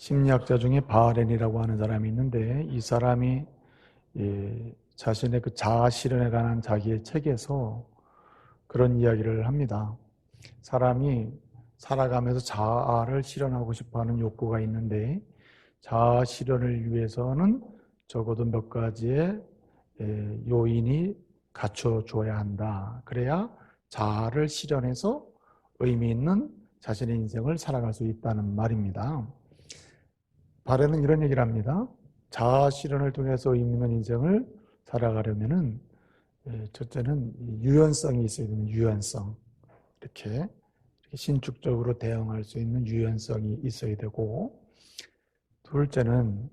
심리학자 중에 바렌이라고 하는 사람이 있는데, 이 사람이 자신의 그 자아 실현에 관한 자기의 책에서 그런 이야기를 합니다. 사람이 살아가면서 자아를 실현하고 싶어하는 욕구가 있는데, 자아 실현을 위해서는 적어도 몇 가지의 요인이 갖춰줘야 한다. 그래야 자아를 실현해서 의미 있는 자신의 인생을 살아갈 수 있다는 말입니다. 바렌은 이런 얘기를 합니다. 자아 실현을 통해서 의미 있는 인생을 살아가려면은 첫째는 유연성이 있어야 되는 유연성. 이렇게 신축적으로 대응할 수 있는 유연성이 있어야 되고, 둘째는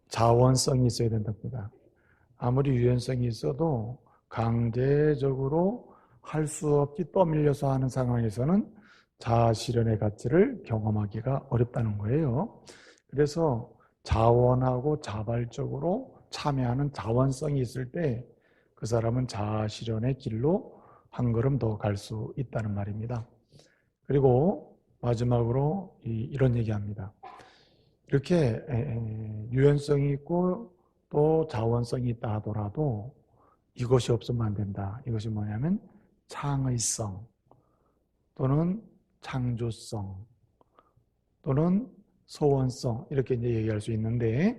자원성이 있어야 된답니다. 아무리 유연성이 있어도 강제적으로 할 수 없이 떠밀려서 하는 상황에서는 자아 실현의 가치를 경험하기가 어렵다는 거예요. 그래서 자원하고 자발적으로 참여하는 자원성이 있을 때 그 사람은 자아 실현의 길로 한 걸음 더 갈 수 있다는 말입니다. 그리고 마지막으로 이런 얘기합니다. 이렇게 유연성이 있고 또 자원성이 있다 하더라도 이것이 없으면 안 된다. 이것이 뭐냐면 창의성 또는 창조성 또는 소원성, 이렇게 이제 얘기할 수 있는데,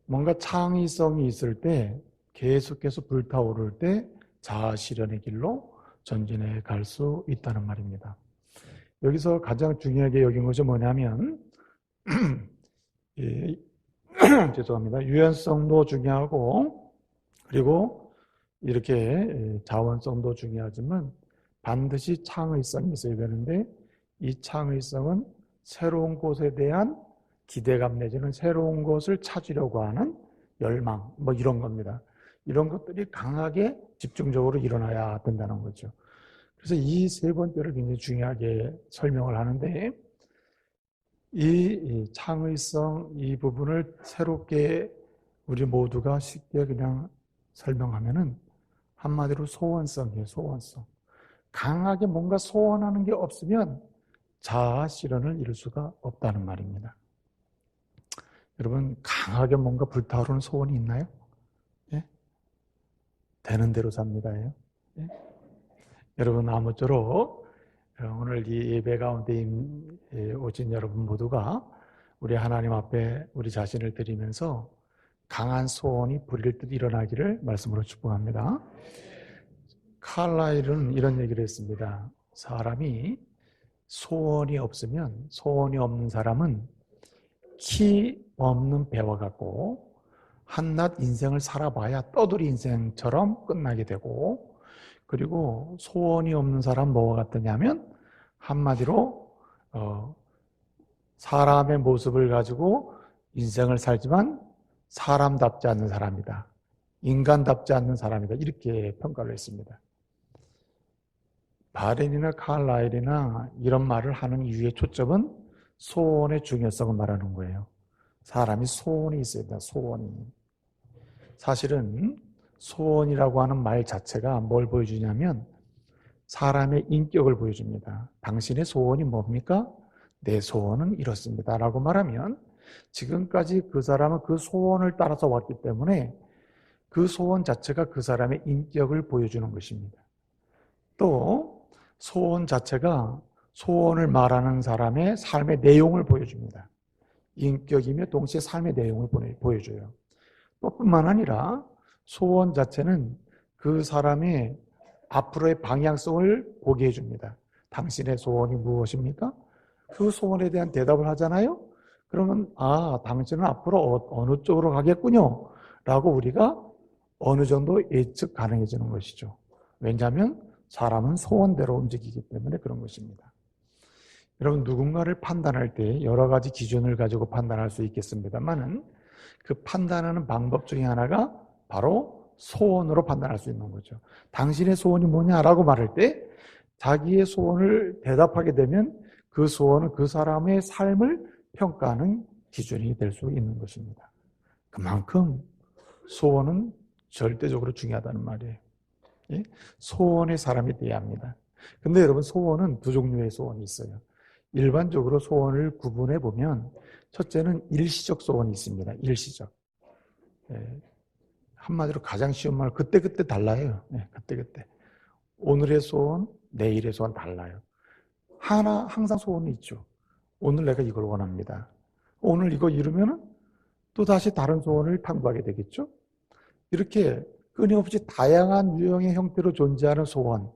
뭔가 창의성이 있을 때 계속해서 불타오를 때 자아 실현의 길로 전진해 갈 수 있다는 말입니다. 여기서 가장 중요하게 여긴 것이 뭐냐면 죄송합니다. 유연성도 중요하고, 그리고 이렇게 자원성도 중요하지만 반드시 창의성이 있어야 되는데, 이 창의성은 새로운 곳에 대한 기대감 내지는 새로운 것을 찾으려고 하는 열망, 뭐 이런 겁니다. 이런 것들이 강하게 집중적으로 일어나야 된다는 거죠. 그래서 이 세 번째를 굉장히 중요하게 설명을 하는데, 이 창의성 이 부분을 새롭게 우리 모두가 쉽게 그냥 설명하면은 한마디로 소원성이에요. 소원성. 강하게 뭔가 소원하는 게 없으면 자아 실현을 이룰 수가 없다는 말입니다. 여러분, 강하게 뭔가 불타오르는 소원이 있나요? 예? 되는 대로 삽니다. 예? 여러분, 아무쪼록 오늘 이 예배 가운데 오신 여러분 모두가 우리 하나님 앞에 우리 자신을 드리면서 강한 소원이 불일 듯 일어나기를 말씀으로 축복합니다. 칼라일은 이런 얘기를 했습니다. 사람이 소원이 없으면, 소원이 없는 사람은 키 없는 배와 같고 한낱 인생을 살아봐야 떠돌이 인생처럼 끝나게 되고, 그리고 소원이 없는 사람 뭐와 같느냐면 한마디로 사람의 모습을 가지고 인생을 살지만 사람답지 않는 사람이다. 인간답지 않는 사람이다. 이렇게 평가를 했습니다. 바렌이나 칼라일이나 이런 말을 하는 이유의 초점은 소원의 중요성을 말하는 거예요. 사람이 소원이 있어야 된다. 소원이. 사실은 소원이라고 하는 말 자체가 뭘 보여주냐면 사람의 인격을 보여줍니다. 당신의 소원이 뭡니까? 내 소원은 이렇습니다. 라고 말하면 지금까지 그 사람은 그 소원을 따라서 왔기 때문에 그 소원 자체가 그 사람의 인격을 보여주는 것입니다. 또 소원 자체가 소원을 말하는 사람의 삶의 내용을 보여줍니다. 인격이며 동시에 삶의 내용을 보여줘요. 또 뿐만 아니라 소원 자체는 그 사람의 앞으로의 방향성을 보게 해줍니다. 당신의 소원이 무엇입니까? 그 소원에 대한 대답을 하잖아요. 그러면 당신은 앞으로 어느 쪽으로 가겠군요 라고 우리가 어느 정도 예측 가능해지는 것이죠. 왜냐하면 사람은 소원대로 움직이기 때문에 그런 것입니다. 여러분, 누군가를 판단할 때 여러 가지 기준을 가지고 판단할 수 있겠습니다만은 그 판단하는 방법 중에 하나가 바로 소원으로 판단할 수 있는 거죠. 당신의 소원이 뭐냐라고 말할 때 자기의 소원을 대답하게 되면 그 소원은 그 사람의 삶을 평가하는 기준이 될 수 있는 것입니다. 그만큼 소원은 절대적으로 중요하다는 말이에요. 소원의 사람이 돼야 합니다. 근데 여러분, 소원은 두 종류의 소원이 있어요. 일반적으로 소원을 구분해 보면 첫째는 일시적 소원이 있습니다. 일시적. 한마디로 가장 쉬운 말, 그때그때 달라요. 그때그때. 오늘의 소원, 내일의 소원 달라요. 항상 소원이 있죠. 오늘 내가 이걸 원합니다. 오늘 이거 이루면 또 다시 다른 소원을 탐구하게 되겠죠. 이렇게 끊임없이 다양한 유형의 형태로 존재하는 소원,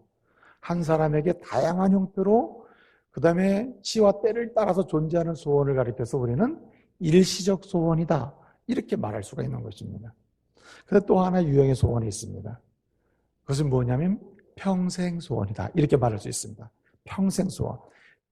한 사람에게 다양한 형태로 그 다음에 시와 때를 따라서 존재하는 소원을 가리켜서 우리는 일시적 소원이다, 이렇게 말할 수가 있는 것입니다. 그런데 또 하나 유형의 소원이 있습니다. 그것은 뭐냐면 평생 소원이다, 이렇게 말할 수 있습니다. 평생 소원.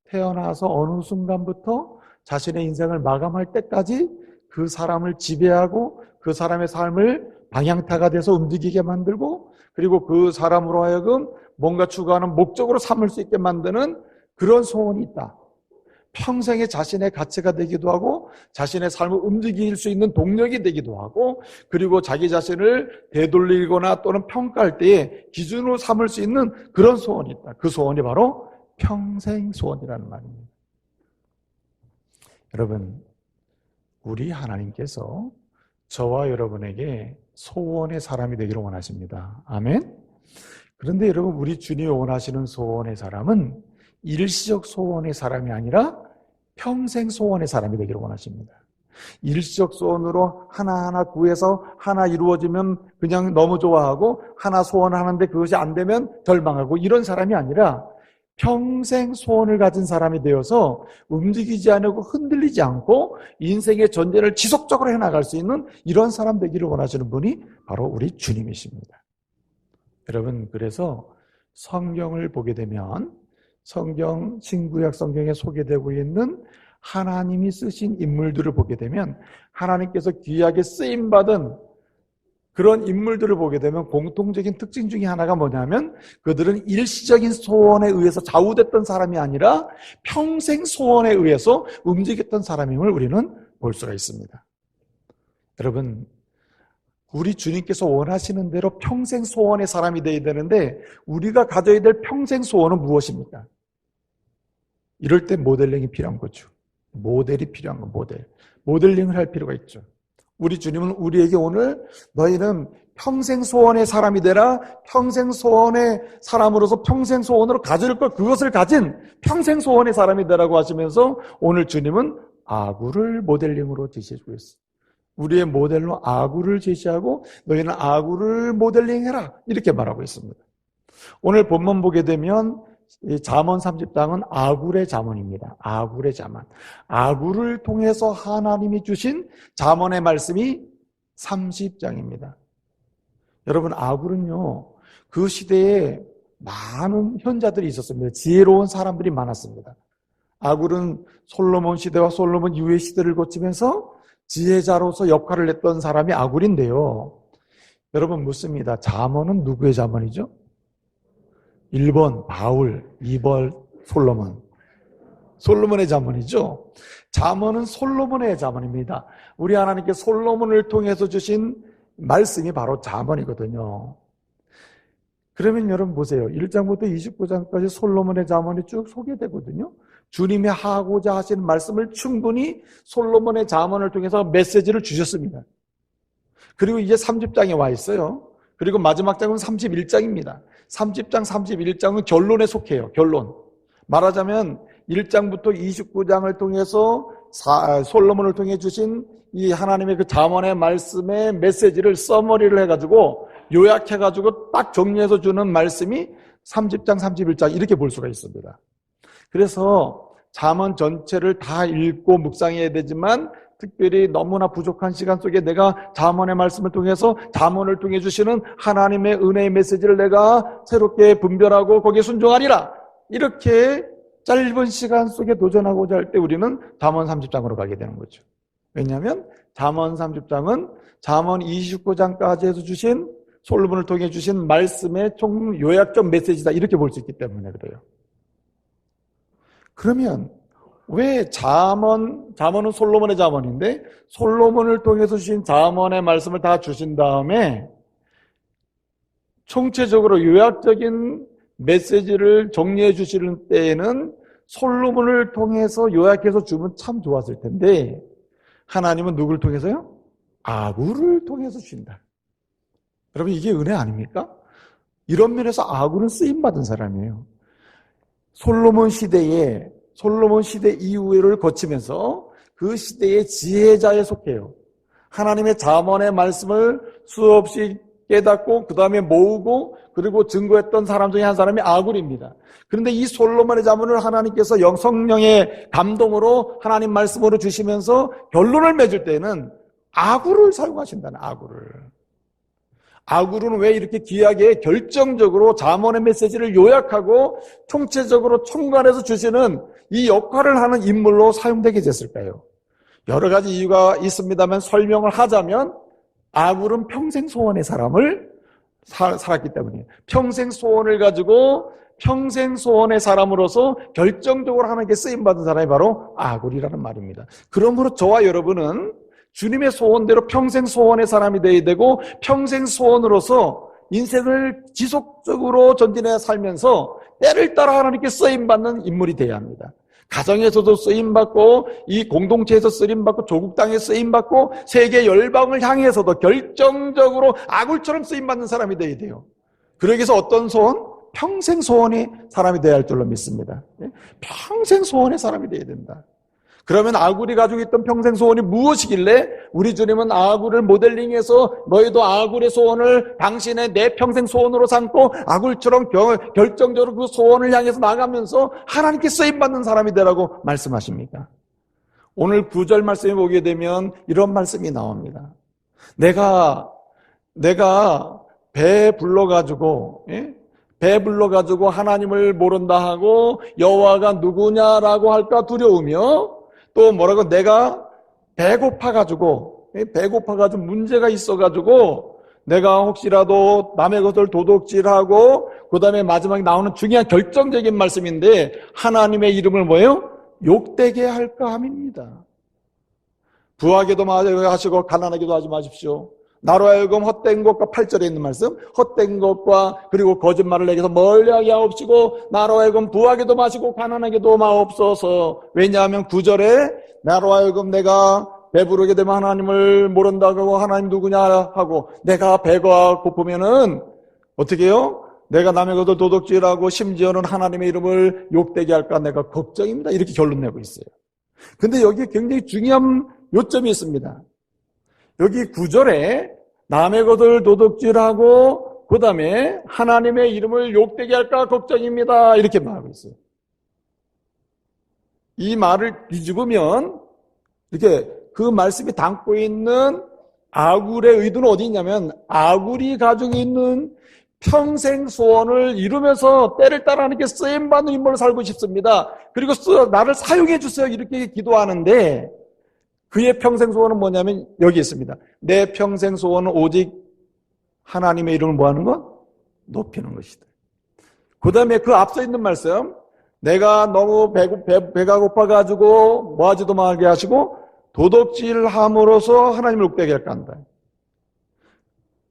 태어나서 어느 순간부터 자신의 인생을 마감할 때까지 그 사람을 지배하고 그 사람의 삶을 방향타가 돼서 움직이게 만들고, 그리고 그 사람으로 하여금 뭔가 추구하는 목적으로 삼을 수 있게 만드는 그런 소원이 있다. 평생에 자신의 가치가 되기도 하고 자신의 삶을 움직일 수 있는 동력이 되기도 하고, 그리고 자기 자신을 되돌리거나 또는 평가할 때에 기준으로 삼을 수 있는 그런 소원이 있다. 그 소원이 바로 평생 소원이라는 말입니다. 여러분, 우리 하나님께서 저와 여러분에게 소원의 사람이 되기를 원하십니다. 아멘. 그런데 여러분, 우리 주님이 원하시는 소원의 사람은 일시적 소원의 사람이 아니라 평생 소원의 사람이 되기를 원하십니다. 일시적 소원으로 하나하나 구해서 하나 이루어지면 그냥 너무 좋아하고, 하나 소원하는데 그것이 안 되면 절망하고, 이런 사람이 아니라 평생 소원을 가진 사람이 되어서 움직이지 않고 흔들리지 않고 인생의 전쟁을 지속적으로 해나갈 수 있는 이런 사람 되기를 원하시는 분이 바로 우리 주님이십니다. 여러분, 그래서 성경을 보게 되면 성경, 신구약 성경에 소개되고 있는 하나님이 쓰신 인물들을 보게 되면 하나님께서 귀하게 쓰임받은 그런 인물들을 보게 되면 공통적인 특징 중에 하나가 뭐냐면, 그들은 일시적인 소원에 의해서 좌우됐던 사람이 아니라 평생 소원에 의해서 움직였던 사람임을 우리는 볼 수가 있습니다. 여러분, 우리 주님께서 원하시는 대로 평생 소원의 사람이 되어야 되는데 우리가 가져야 될 평생 소원은 무엇입니까? 이럴 때 모델링이 필요한 거죠. 모델이 필요한 거, 모델링을 할 필요가 있죠. 우리 주님은 우리에게 오늘 너희는 평생 소원의 사람이 되라, 평생 소원의 사람으로서 평생 소원으로 가질 것, 그것을 가진 평생 소원의 사람이 되라고 하시면서 오늘 주님은 아구를 모델링으로 제시해주고 있어요. 우리의 모델로 아구를 제시하고 너희는 아구를 모델링해라, 이렇게 말하고 있습니다. 오늘 본문 보게 되면 잠언 30장은 아굴의 잠언입니다. 아굴의 잠언. 아굴을 통해서 하나님이 주신 잠언의 말씀이 30장입니다. 여러분, 아굴은요, 그 시대에 많은 현자들이 있었습니다. 지혜로운 사람들이 많았습니다. 아굴은 솔로몬 시대와 솔로몬 이후의 시대를 거치면서 지혜자로서 역할을 했던 사람이 아굴인데요. 여러분, 묻습니다. 잠언은 누구의 잠언이죠? 1번 바울, 2번 솔로몬. 솔로몬의 잠언이죠. 잠언은 솔로몬의 잠언입니다. 우리 하나님께 솔로몬을 통해서 주신 말씀이 바로 잠언이거든요. 그러면 여러분 보세요. 1장부터 29장까지 솔로몬의 잠언이 쭉 소개되거든요. 주님이 하고자 하시는 말씀을 충분히 솔로몬의 잠언을 통해서 메시지를 주셨습니다. 그리고 이제 30장에 와 있어요. 그리고 마지막 장은 31장입니다. 30장, 31장은 결론에 속해요. 결론. 말하자면 1장부터 29장을 통해서 솔로몬을 통해 주신 이 하나님의 그 잠언의 말씀의 메시지를 서머리를 해가지고 요약해가지고 딱 정리해서 주는 말씀이 30장, 31장 이렇게 볼 수가 있습니다. 그래서 잠언 전체를 다 읽고 묵상해야 되지만 특별히 너무나 부족한 시간 속에 내가 잠언의 말씀을 통해서 잠언을 통해 주시는 하나님의 은혜의 메시지를 내가 새롭게 분별하고 거기에 순종하리라, 이렇게 짧은 시간 속에 도전하고자 할 때 우리는 잠언 30장으로 가게 되는 거죠. 왜냐하면 잠언 30장은 잠언 29장까지 해서 주신 솔로몬을 통해 주신 말씀의 총 요약적 메시지다, 이렇게 볼 수 있기 때문에 그래요. 그러면 왜 잠언은 솔로몬의 잠언인데 솔로몬을 통해서 주신 잠언의 말씀을 다 주신 다음에 총체적으로 요약적인 메시지를 정리해 주시는 때에는 솔로몬을 통해서 요약해서 주면 참 좋았을 텐데 하나님은 누구를 통해서요? 아굴을 통해서 주신다. 여러분 이게 은혜 아닙니까? 이런 면에서 아굴은 쓰임받은 사람이에요. 솔로몬 시대 이후를 거치면서 그 시대의 지혜자에 속해요. 하나님의 잠언의 말씀을 수없이 깨닫고 그 다음에 모으고 그리고 증거했던 사람 중에 한 사람이 아굴입니다. 그런데 이 솔로몬의 잠언을 하나님께서 성령의 감동으로 하나님 말씀으로 주시면서 결론을 맺을 때는 아굴을 사용하신다는 아굴은 왜 이렇게 귀하게 결정적으로 잠언의 메시지를 요약하고 총체적으로 총괄해서 주시는 이 역할을 하는 인물로 사용되게 됐을까요? 여러 가지 이유가 있습니다만 설명을 하자면 아굴은 평생 소원의 사람을 살았기 때문이에요. 평생 소원을 가지고 평생 소원의 사람으로서 결정적으로 하나님께 쓰임받은 사람이 바로 아굴이라는 말입니다. 그러므로 저와 여러분은 주님의 소원대로 평생 소원의 사람이 되어야 되고 평생 소원으로서 인생을 지속적으로 전진해 살면서 때를 따라 하나님께 쓰임받는 인물이 되어야 합니다. 가정에서도 쓰임받고 이 공동체에서 쓰임받고 조국 땅에 쓰임받고 세계 열방을 향해서도 결정적으로 아굴처럼 쓰임받는 사람이 되어야 돼요. 그러기 위해서 어떤 소원? 평생 소원의 사람이 되어야 할 줄로 믿습니다. 평생 소원의 사람이 되어야 된다. 그러면 아굴이 가지고 있던 평생 소원이 무엇이길래 우리 주님은 아굴을 모델링해서 너희도 아굴의 소원을 당신의 내 평생 소원으로 삼고 아굴처럼 결정적으로 그 소원을 향해서 나가면서 하나님께 쓰임받는 사람이 되라고 말씀하십니까? 오늘 9절 말씀에 보게 되면 이런 말씀이 나옵니다. 내가 배 불러가지고 하나님을 모른다 하고 여호와가 누구냐라고 할까 두려우며 또 뭐라고 내가 배고파가지고 문제가 있어가지고 내가 혹시라도 남의 것을 도둑질하고 그 다음에 마지막에 나오는 중요한 결정적인 말씀인데 하나님의 이름을 뭐예요? 욕되게 할까 함입니다. 부하게도 하시고 가난하게도 하지 마십시오. 나로 하여금 헛된 것과 8절에 있는 말씀 헛된 것과 그리고 거짓말을 내게서 멀리하게 하옵시고 나로 하여금 부하게도 마시고 가난하게도 마옵소서. 왜냐하면 9절에 나로 하여금 내가 배부르게 되면 하나님을 모른다고 하나님 누구냐 하고 내가 배가 고프면은 어떻게 해요? 내가 남의 것을 도둑질하고 심지어는 하나님의 이름을 욕되게 할까 내가 걱정입니다. 이렇게 결론 내고 있어요. 근데 여기에 굉장히 중요한 요점이 있습니다. 여기 9절에 남의 것을 도둑질하고 그 다음에 하나님의 이름을 욕되게 할까 걱정입니다. 이렇게 말하고 있어요. 이 말을 뒤집으면 이렇게 그 말씀이 담고 있는 아굴의 의도는 어디 있냐면 아굴이 가지고 있는 평생 소원을 이루면서 때를 따라 하나님께 쓰임받는 인물로 살고 싶습니다. 그리고 나를 사용해 주세요. 이렇게 기도하는데 그의 평생 소원은 뭐냐면 여기 있습니다. 내 평생 소원은 오직 하나님의 이름을 뭐하는 것? 높이는 것이다. 그 다음에 그 앞서 있는 말씀 내가 너무 배가 고파가지고 뭐하지도 말게 하시고 도둑질함으로써 하나님을 욕되게 할까 한다.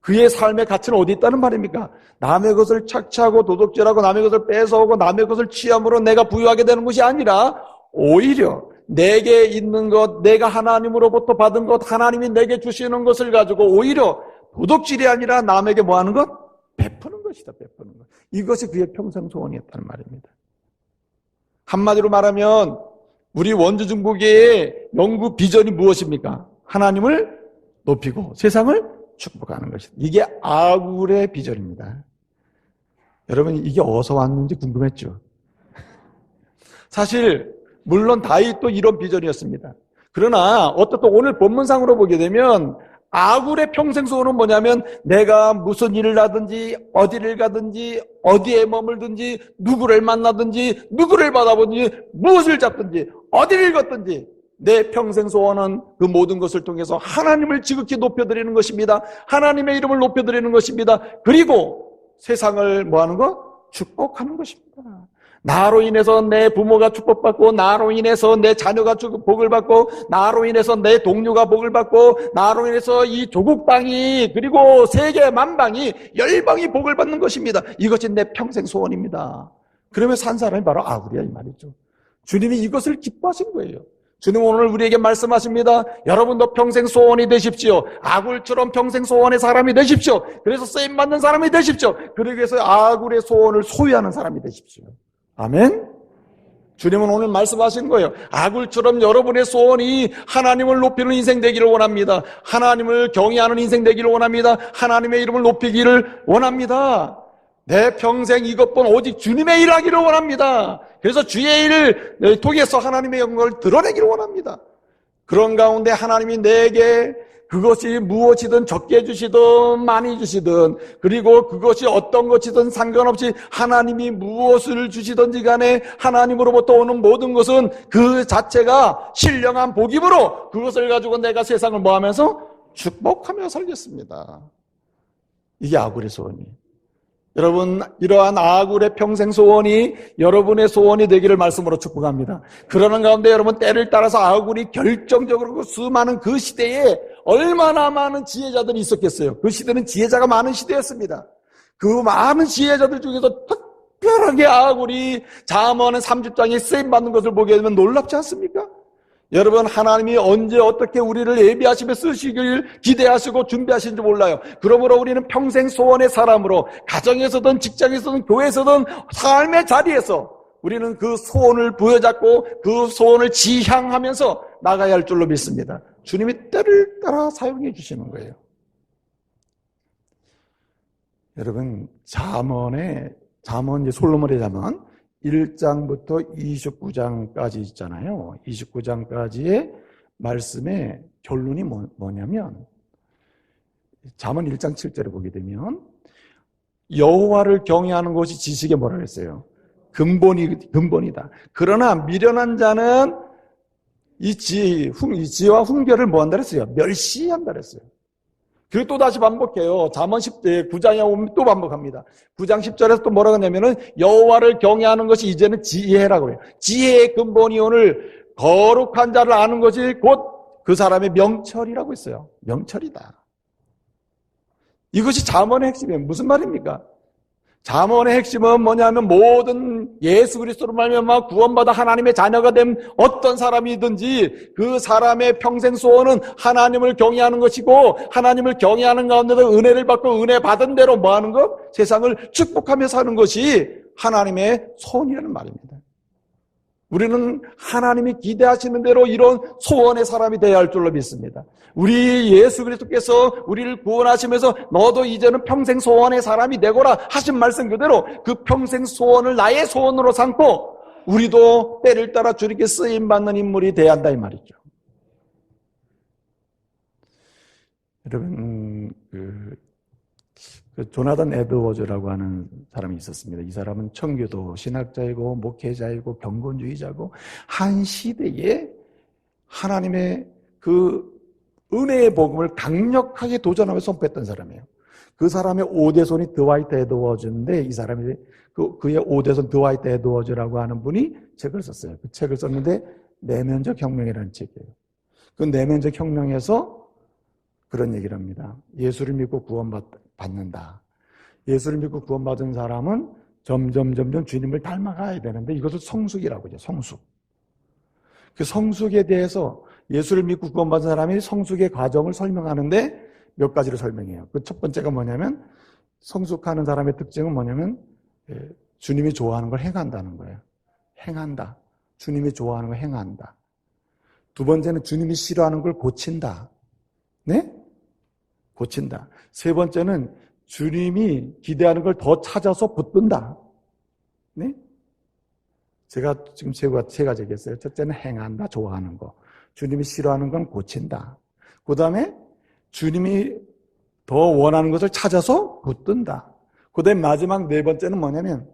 그의 삶의 가치는 어디 있다는 말입니까? 남의 것을 착취하고 도둑질하고 남의 것을 뺏어오고 남의 것을 취함으로 내가 부유하게 되는 것이 아니라 오히려 내게 있는 것, 내가 하나님으로부터 받은 것, 하나님이 내게 주시는 것을 가지고 오히려 도둑질이 아니라 남에게 뭐하는 것? 베푸는 것이다. 베푸는 것. 이것이 그의 평생 소원이었다는 말입니다. 한마디로 말하면 우리 원주중국의 영구 비전이 무엇입니까? 하나님을 높이고 세상을 축복하는 것이다. 이게 아굴의 비전입니다. 여러분 이게 어디서 왔는지 궁금했죠? 사실 물론 다윗도 이런 비전이었습니다. 그러나 어떻든 오늘 본문상으로 보게 되면 아굴의 평생 소원은 뭐냐면 내가 무슨 일을 하든지 어디를 가든지 어디에 머물든지 누구를 만나든지 누구를 받아보든지 무엇을 잡든지 어디를 걷든지 내 평생 소원은 그 모든 것을 통해서 하나님을 지극히 높여드리는 것입니다. 하나님의 이름을 높여드리는 것입니다. 그리고 세상을 뭐하는 것? 축복하는 것입니다. 나로 인해서 내 부모가 축복받고 나로 인해서 내 자녀가 복을 받고 나로 인해서 내 동료가 복을 받고 나로 인해서 이 조국 땅이 그리고 세계 만방이 열방이 복을 받는 것입니다. 이것이 내 평생 소원입니다. 그러면 산 사람이 바로 아굴이야 이 말이죠. 주님이 이것을 기뻐하신 거예요. 주님 오늘 우리에게 말씀하십니다. 여러분도 평생 소원이 되십시오. 아굴처럼 평생 소원의 사람이 되십시오. 그래서 쓰임받는 사람이 되십시오. 그러기 위해서 아굴의 소원을 소유하는 사람이 되십시오. 아멘. 주님은 오늘 말씀하신 거예요. 아굴처럼 여러분의 소원이 하나님을 높이는 인생 되기를 원합니다. 하나님을 경외하는 인생 되기를 원합니다. 하나님의 이름을 높이기를 원합니다. 내 평생 이것뿐 오직 주님의 일 하기를 원합니다. 그래서 주의 일을 통해서 하나님의 영광을 드러내기를 원합니다. 그런 가운데 하나님이 내게 그것이 무엇이든 적게 주시든 많이 주시든, 그리고 그것이 어떤 것이든 상관없이 하나님이 무엇을 주시든지 간에 하나님으로부터 오는 모든 것은 그 자체가 신령한 복임으로 그것을 가지고 내가 세상을 뭐하면서 축복하며 살겠습니다. 이게 아굴의 소원이에요. 여러분, 이러한 아굴의 평생 소원이 여러분의 소원이 되기를 말씀으로 축복합니다. 그러는 가운데 여러분, 때를 따라서 아굴이 결정적으로 수많은 그 시대에 얼마나 많은 지혜자들이 있었겠어요. 그 시대는 지혜자가 많은 시대였습니다. 그 많은 지혜자들 중에서 특별하게 아굴이 잠언의 30장에 쓰임받는 것을 보게 되면 놀랍지 않습니까? 여러분, 하나님이 언제 어떻게 우리를 예비하시며 쓰시길 기대하시고 준비하시는지 몰라요. 그러므로 우리는 평생 소원의 사람으로 가정에서든 직장에서든 교회에서든 삶의 자리에서 우리는 그 소원을 부여잡고 그 소원을 지향하면서 나가야 할 줄로 믿습니다. 주님이 때를 따라 사용해 주시는 거예요. 여러분, 잠언, 솔로몬의 잠언 1장부터 29장까지 있잖아요. 29장까지의 말씀의 결론이 뭐냐면, 잠언 1장 7절에 보게 되면 여호와를 경외하는 것이 지식의 뭐라 그랬어요? 근본이다. 그러나 미련한 자는 이 지혜와 훈계를 뭐 한다 그랬어요? 멸시한다 그랬어요. 그리고 또 다시 반복해요. 잠언 10대 9장에 오면 또 반복합니다. 9장 10절에서 또 뭐라고 하냐면은 여호와를 경외하는 것이 이제는 지혜라고 해요. 지혜의 근본이 오늘 거룩한 자를 아는 것이 곧 그 사람의 명철이라고 했어요. 명철이다. 이것이 잠언의 핵심이에요. 무슨 말입니까? 잠언의 핵심은 뭐냐면 모든 예수 그리스도로 말미암아 구원받아 하나님의 자녀가 된 어떤 사람이든지 그 사람의 평생 소원은 하나님을 경외하는 것이고, 하나님을 경외하는 가운데서 은혜를 받고 은혜 받은 대로 뭐하는 것? 세상을 축복하며 사는 것이 하나님의 소원이라는 말입니다. 우리는 하나님이 기대하시는 대로 이런 소원의 사람이 되어야 할 줄로 믿습니다. 우리 예수 그리스도께서 우리를 구원하시면서 너도 이제는 평생 소원의 사람이 되거라 하신 말씀 그대로 그 평생 소원을 나의 소원으로 삼고 우리도 때를 따라 주님께 쓰임받는 인물이 되어야 한다 이 말이죠. 여러분, 조나단 에드워즈라고 하는 사람이 있었습니다. 이 사람은 청교도 신학자이고 목회자이고 경건주의자고 한 시대에 하나님의 그 은혜의 복음을 강력하게 도전하며 선포했던 사람이에요. 그 사람의 5대손이 드와이트 에드워즈인데 이 사람이 그의 5대손 드와이트 에드워즈라고 하는 분이 책을 썼어요. 그 책을 썼는데 내면적 혁명이라는 책이에요. 그 내면적 혁명에서 그런 얘기를 합니다. 예수를 믿고 구원받는다. 예수를 믿고 구원받은 사람은 점점 주님을 닮아가야 되는데 이것을 성숙이라고 하죠. 성숙. 그 성숙에 대해서 예수를 믿고 구원받은 사람이 성숙의 과정을 설명하는데 몇 가지를 설명해요. 그 첫 번째가 뭐냐면 성숙하는 사람의 특징은 뭐냐면 주님이 좋아하는 걸 행한다는 거예요. 행한다. 주님이 좋아하는 걸 행한다. 두 번째는 주님이 싫어하는 걸 고친다. 네? 고친다. 세 번째는 주님이 기대하는 걸 더 찾아서 붙든다. 네? 제가 지금 세 가지 얘기했어요. 첫째는 행한다, 좋아하는 거. 주님이 싫어하는 건 고친다. 그 다음에 주님이 더 원하는 것을 찾아서 붙든다. 그 다음에 마지막 네 번째는 뭐냐면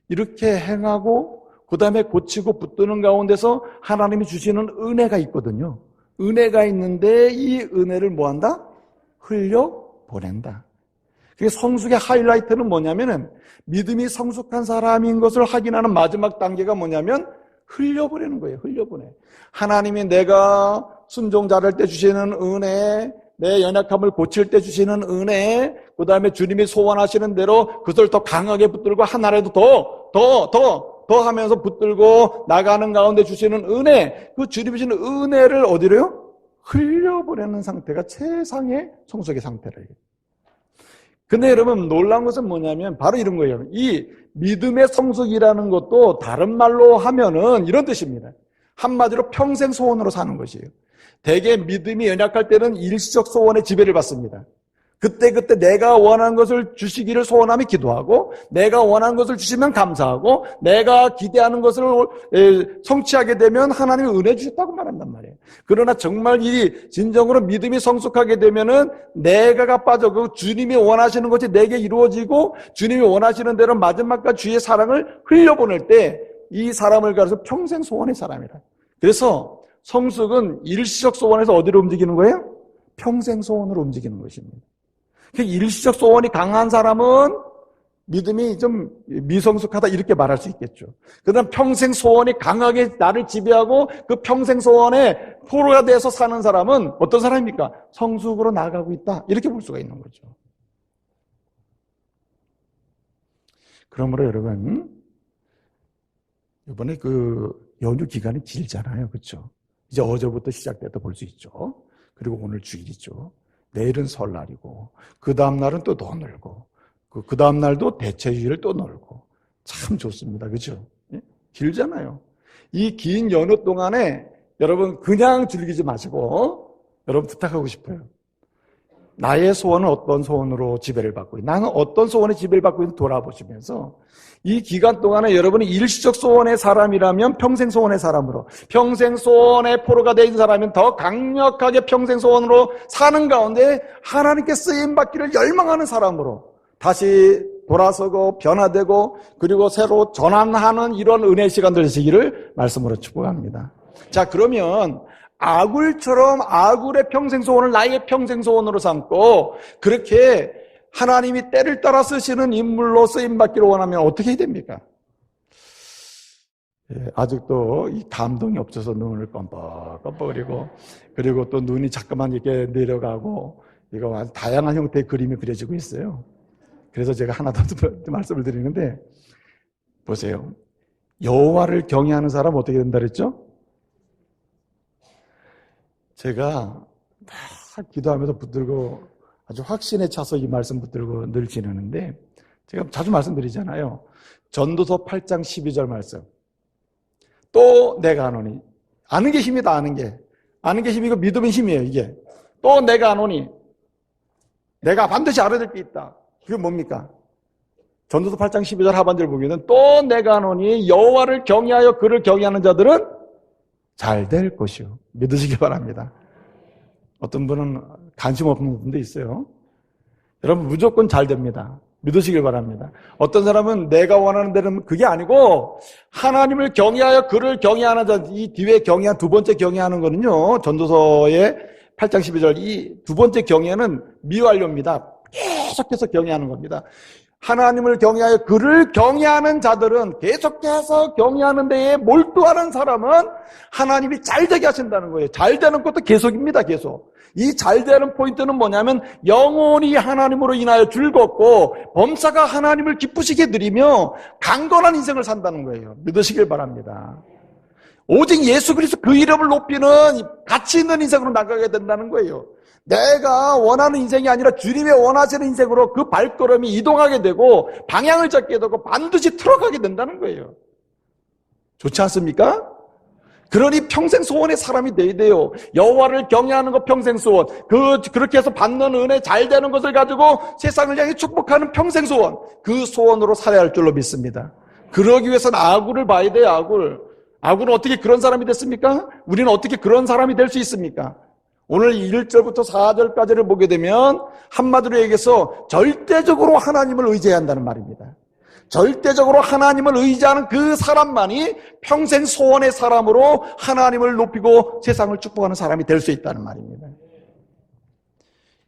이렇게 행하고 그 다음에 고치고 붙드는 가운데서 하나님이 주시는 은혜가 있거든요. 은혜가 있는데 이 은혜를 뭐한다? 흘려보낸다. 그게 성숙의 하이라이트는 뭐냐면은 믿음이 성숙한 사람인 것을 확인하는 마지막 단계가 뭐냐면 흘려보내는 거예요. 흘려보내. 하나님이 내가 순종 잘할 때 주시는 은혜, 내 연약함을 고칠 때 주시는 은혜, 그 다음에 주님이 소원하시는 대로 그것을 더 강하게 붙들고 하나라도 더 더 하면서 붙들고 나가는 가운데 주시는 은혜, 그 주님 주시는 은혜를 어디로요? 흘려보내는 상태가 최상의 성숙의 상태라. 근데 여러분 놀라운 것은 뭐냐면 바로 이런 거예요. 이 믿음의 성숙이라는 것도 다른 말로 하면은 이런 뜻입니다. 한마디로 평생 소원으로 사는 것이에요. 대개 믿음이 연약할 때는 일시적 소원의 지배를 받습니다. 그때 내가 원하는 것을 주시기를 소원하며 기도하고, 내가 원하는 것을 주시면 감사하고, 내가 기대하는 것을 성취하게 되면 하나님이 은혜 주셨다고 말한단 말이에요. 그러나 정말 이 진정으로 믿음이 성숙하게 되면은 내가가 빠져 그 주님이 원하시는 것이 내게 이루어지고, 주님이 원하시는 대로 마지막까지 주의 사랑을 흘려보낼 때 이 사람을 가려서 평생 소원의 사람이라. 그래서 성숙은 일시적 소원에서 어디로 움직이는 거예요? 평생 소원으로 움직이는 것입니다. 일시적 소원이 강한 사람은 믿음이 좀 미성숙하다 이렇게 말할 수 있겠죠. 그다음 평생 소원이 강하게 나를 지배하고 그 평생 소원의 포로가 돼서 사는 사람은 어떤 사람입니까? 성숙으로 나아가고 있다 이렇게 볼 수가 있는 거죠. 그러므로 여러분 이번에 그 연휴 기간이 길잖아요. 그렇죠? 이제 어제부터 시작됐다 볼 수 있죠. 그리고 오늘 주일이죠. 내일은 설날이고 그 다음 날은 또 더 놀고 그 다음 날도 대체주일을 또 놀고 참 좋습니다. 그렇죠? 길잖아요. 이 긴 연휴 동안에 여러분 그냥 즐기지 마시고 여러분 부탁하고 싶어요. 나의 소원은 어떤 소원으로 지배를 받고 있는지, 나는 어떤 소원에 지배를 받고 있는지 돌아보시면서 이 기간 동안에 여러분이 일시적 소원의 사람이라면 평생 소원의 사람으로, 평생 소원의 포로가 된 사람은 더 강력하게 평생 소원으로 사는 가운데 하나님께 쓰임받기를 열망하는 사람으로 다시 돌아서고 변화되고 그리고 새로 전환하는 이런 은혜의 시간들 되시기를 말씀으로 축복합니다. 자, 그러면 아굴처럼 아굴의 평생 소원을 나의 평생 소원으로 삼고 그렇게 하나님이 때를 따라 쓰시는 인물로 쓰임받기를 원하면 어떻게 해야 됩니까? 아직도 이 감동이 없어서 눈을 껌뻑껌뻑거리고 그리고 또 눈이 자꾸만 이렇게 내려가고 이거 아주 다양한 형태의 그림이 그려지고 있어요. 그래서 제가 하나 더 말씀을 드리는데 보세요. 여호와를 경외하는 사람 어떻게 된다 그랬죠? 제가 막 기도하면서 붙들고 아주 확신에 차서 이 말씀 붙들고 늘 지내는데 제가 자주 말씀드리잖아요. 전도서 8장 12절 말씀. 또 내가 아노니. 아는 게 힘이다. 아는 게 힘이고 믿음의 힘이에요. 이게. 또 내가 아노니. 내가 반드시 알아야 될 게 있다. 그게 뭡니까? 전도서 8장 12절 하반절 보기에는 또 내가 아노니 여호와를 경외하여 그를 경외하는 자들은 잘 될 것이요. 믿으시기 바랍니다. 어떤 분은 관심 없는 분도 있어요. 여러분 무조건 잘 됩니다. 믿으시길 바랍니다. 어떤 사람은 내가 원하는 대로는 그게 아니고 하나님을 경외하여 그를 경외하는 자, 이 뒤에 경외한 두 번째 경외하는 거는요. 전도서의 8장 12절 이 두 번째 경외는 미완료입니다. 계속해서 경외하는 겁니다. 하나님을 경외하여 그를 경외하는 자들은 계속해서 경외하는 데에 몰두하는 사람은 하나님이 잘되게 하신다는 거예요. 잘되는 것도 계속입니다. 계속. 이 잘되는 포인트는 뭐냐면 영혼이 하나님으로 인하여 즐겁고 범사가 하나님을 기쁘시게 드리며 강건한 인생을 산다는 거예요. 믿으시길 바랍니다. 오직 예수 그리스도 그 이름을 높이는 가치 있는 인생으로 나가게 된다는 거예요. 내가 원하는 인생이 아니라 주님의 원하시는 인생으로 그 발걸음이 이동하게 되고 방향을 잡게 되고 반드시 틀어가게 된다는 거예요. 좋지 않습니까? 그러니 평생 소원의 사람이 돼야 돼요. 여호와를 경외하는 것 평생 소원. 그렇게 해서 받는 은혜 잘 되는 것을 가지고 세상을 향해 축복하는 평생 소원. 그 소원으로 살아야 할 줄로 믿습니다. 그러기 위해서는 아굴을 봐야 돼요. 아굴은 어떻게 그런 사람이 됐습니까? 우리는 어떻게 그런 사람이 될 수 있습니까? 오늘 1절부터 4절까지를 보게 되면 한마디로 얘기해서 절대적으로 하나님을 의지해야 한다는 말입니다. 절대적으로 하나님을 의지하는 그 사람만이 평생 소원의 사람으로 하나님을 높이고 세상을 축복하는 사람이 될 수 있다는 말입니다.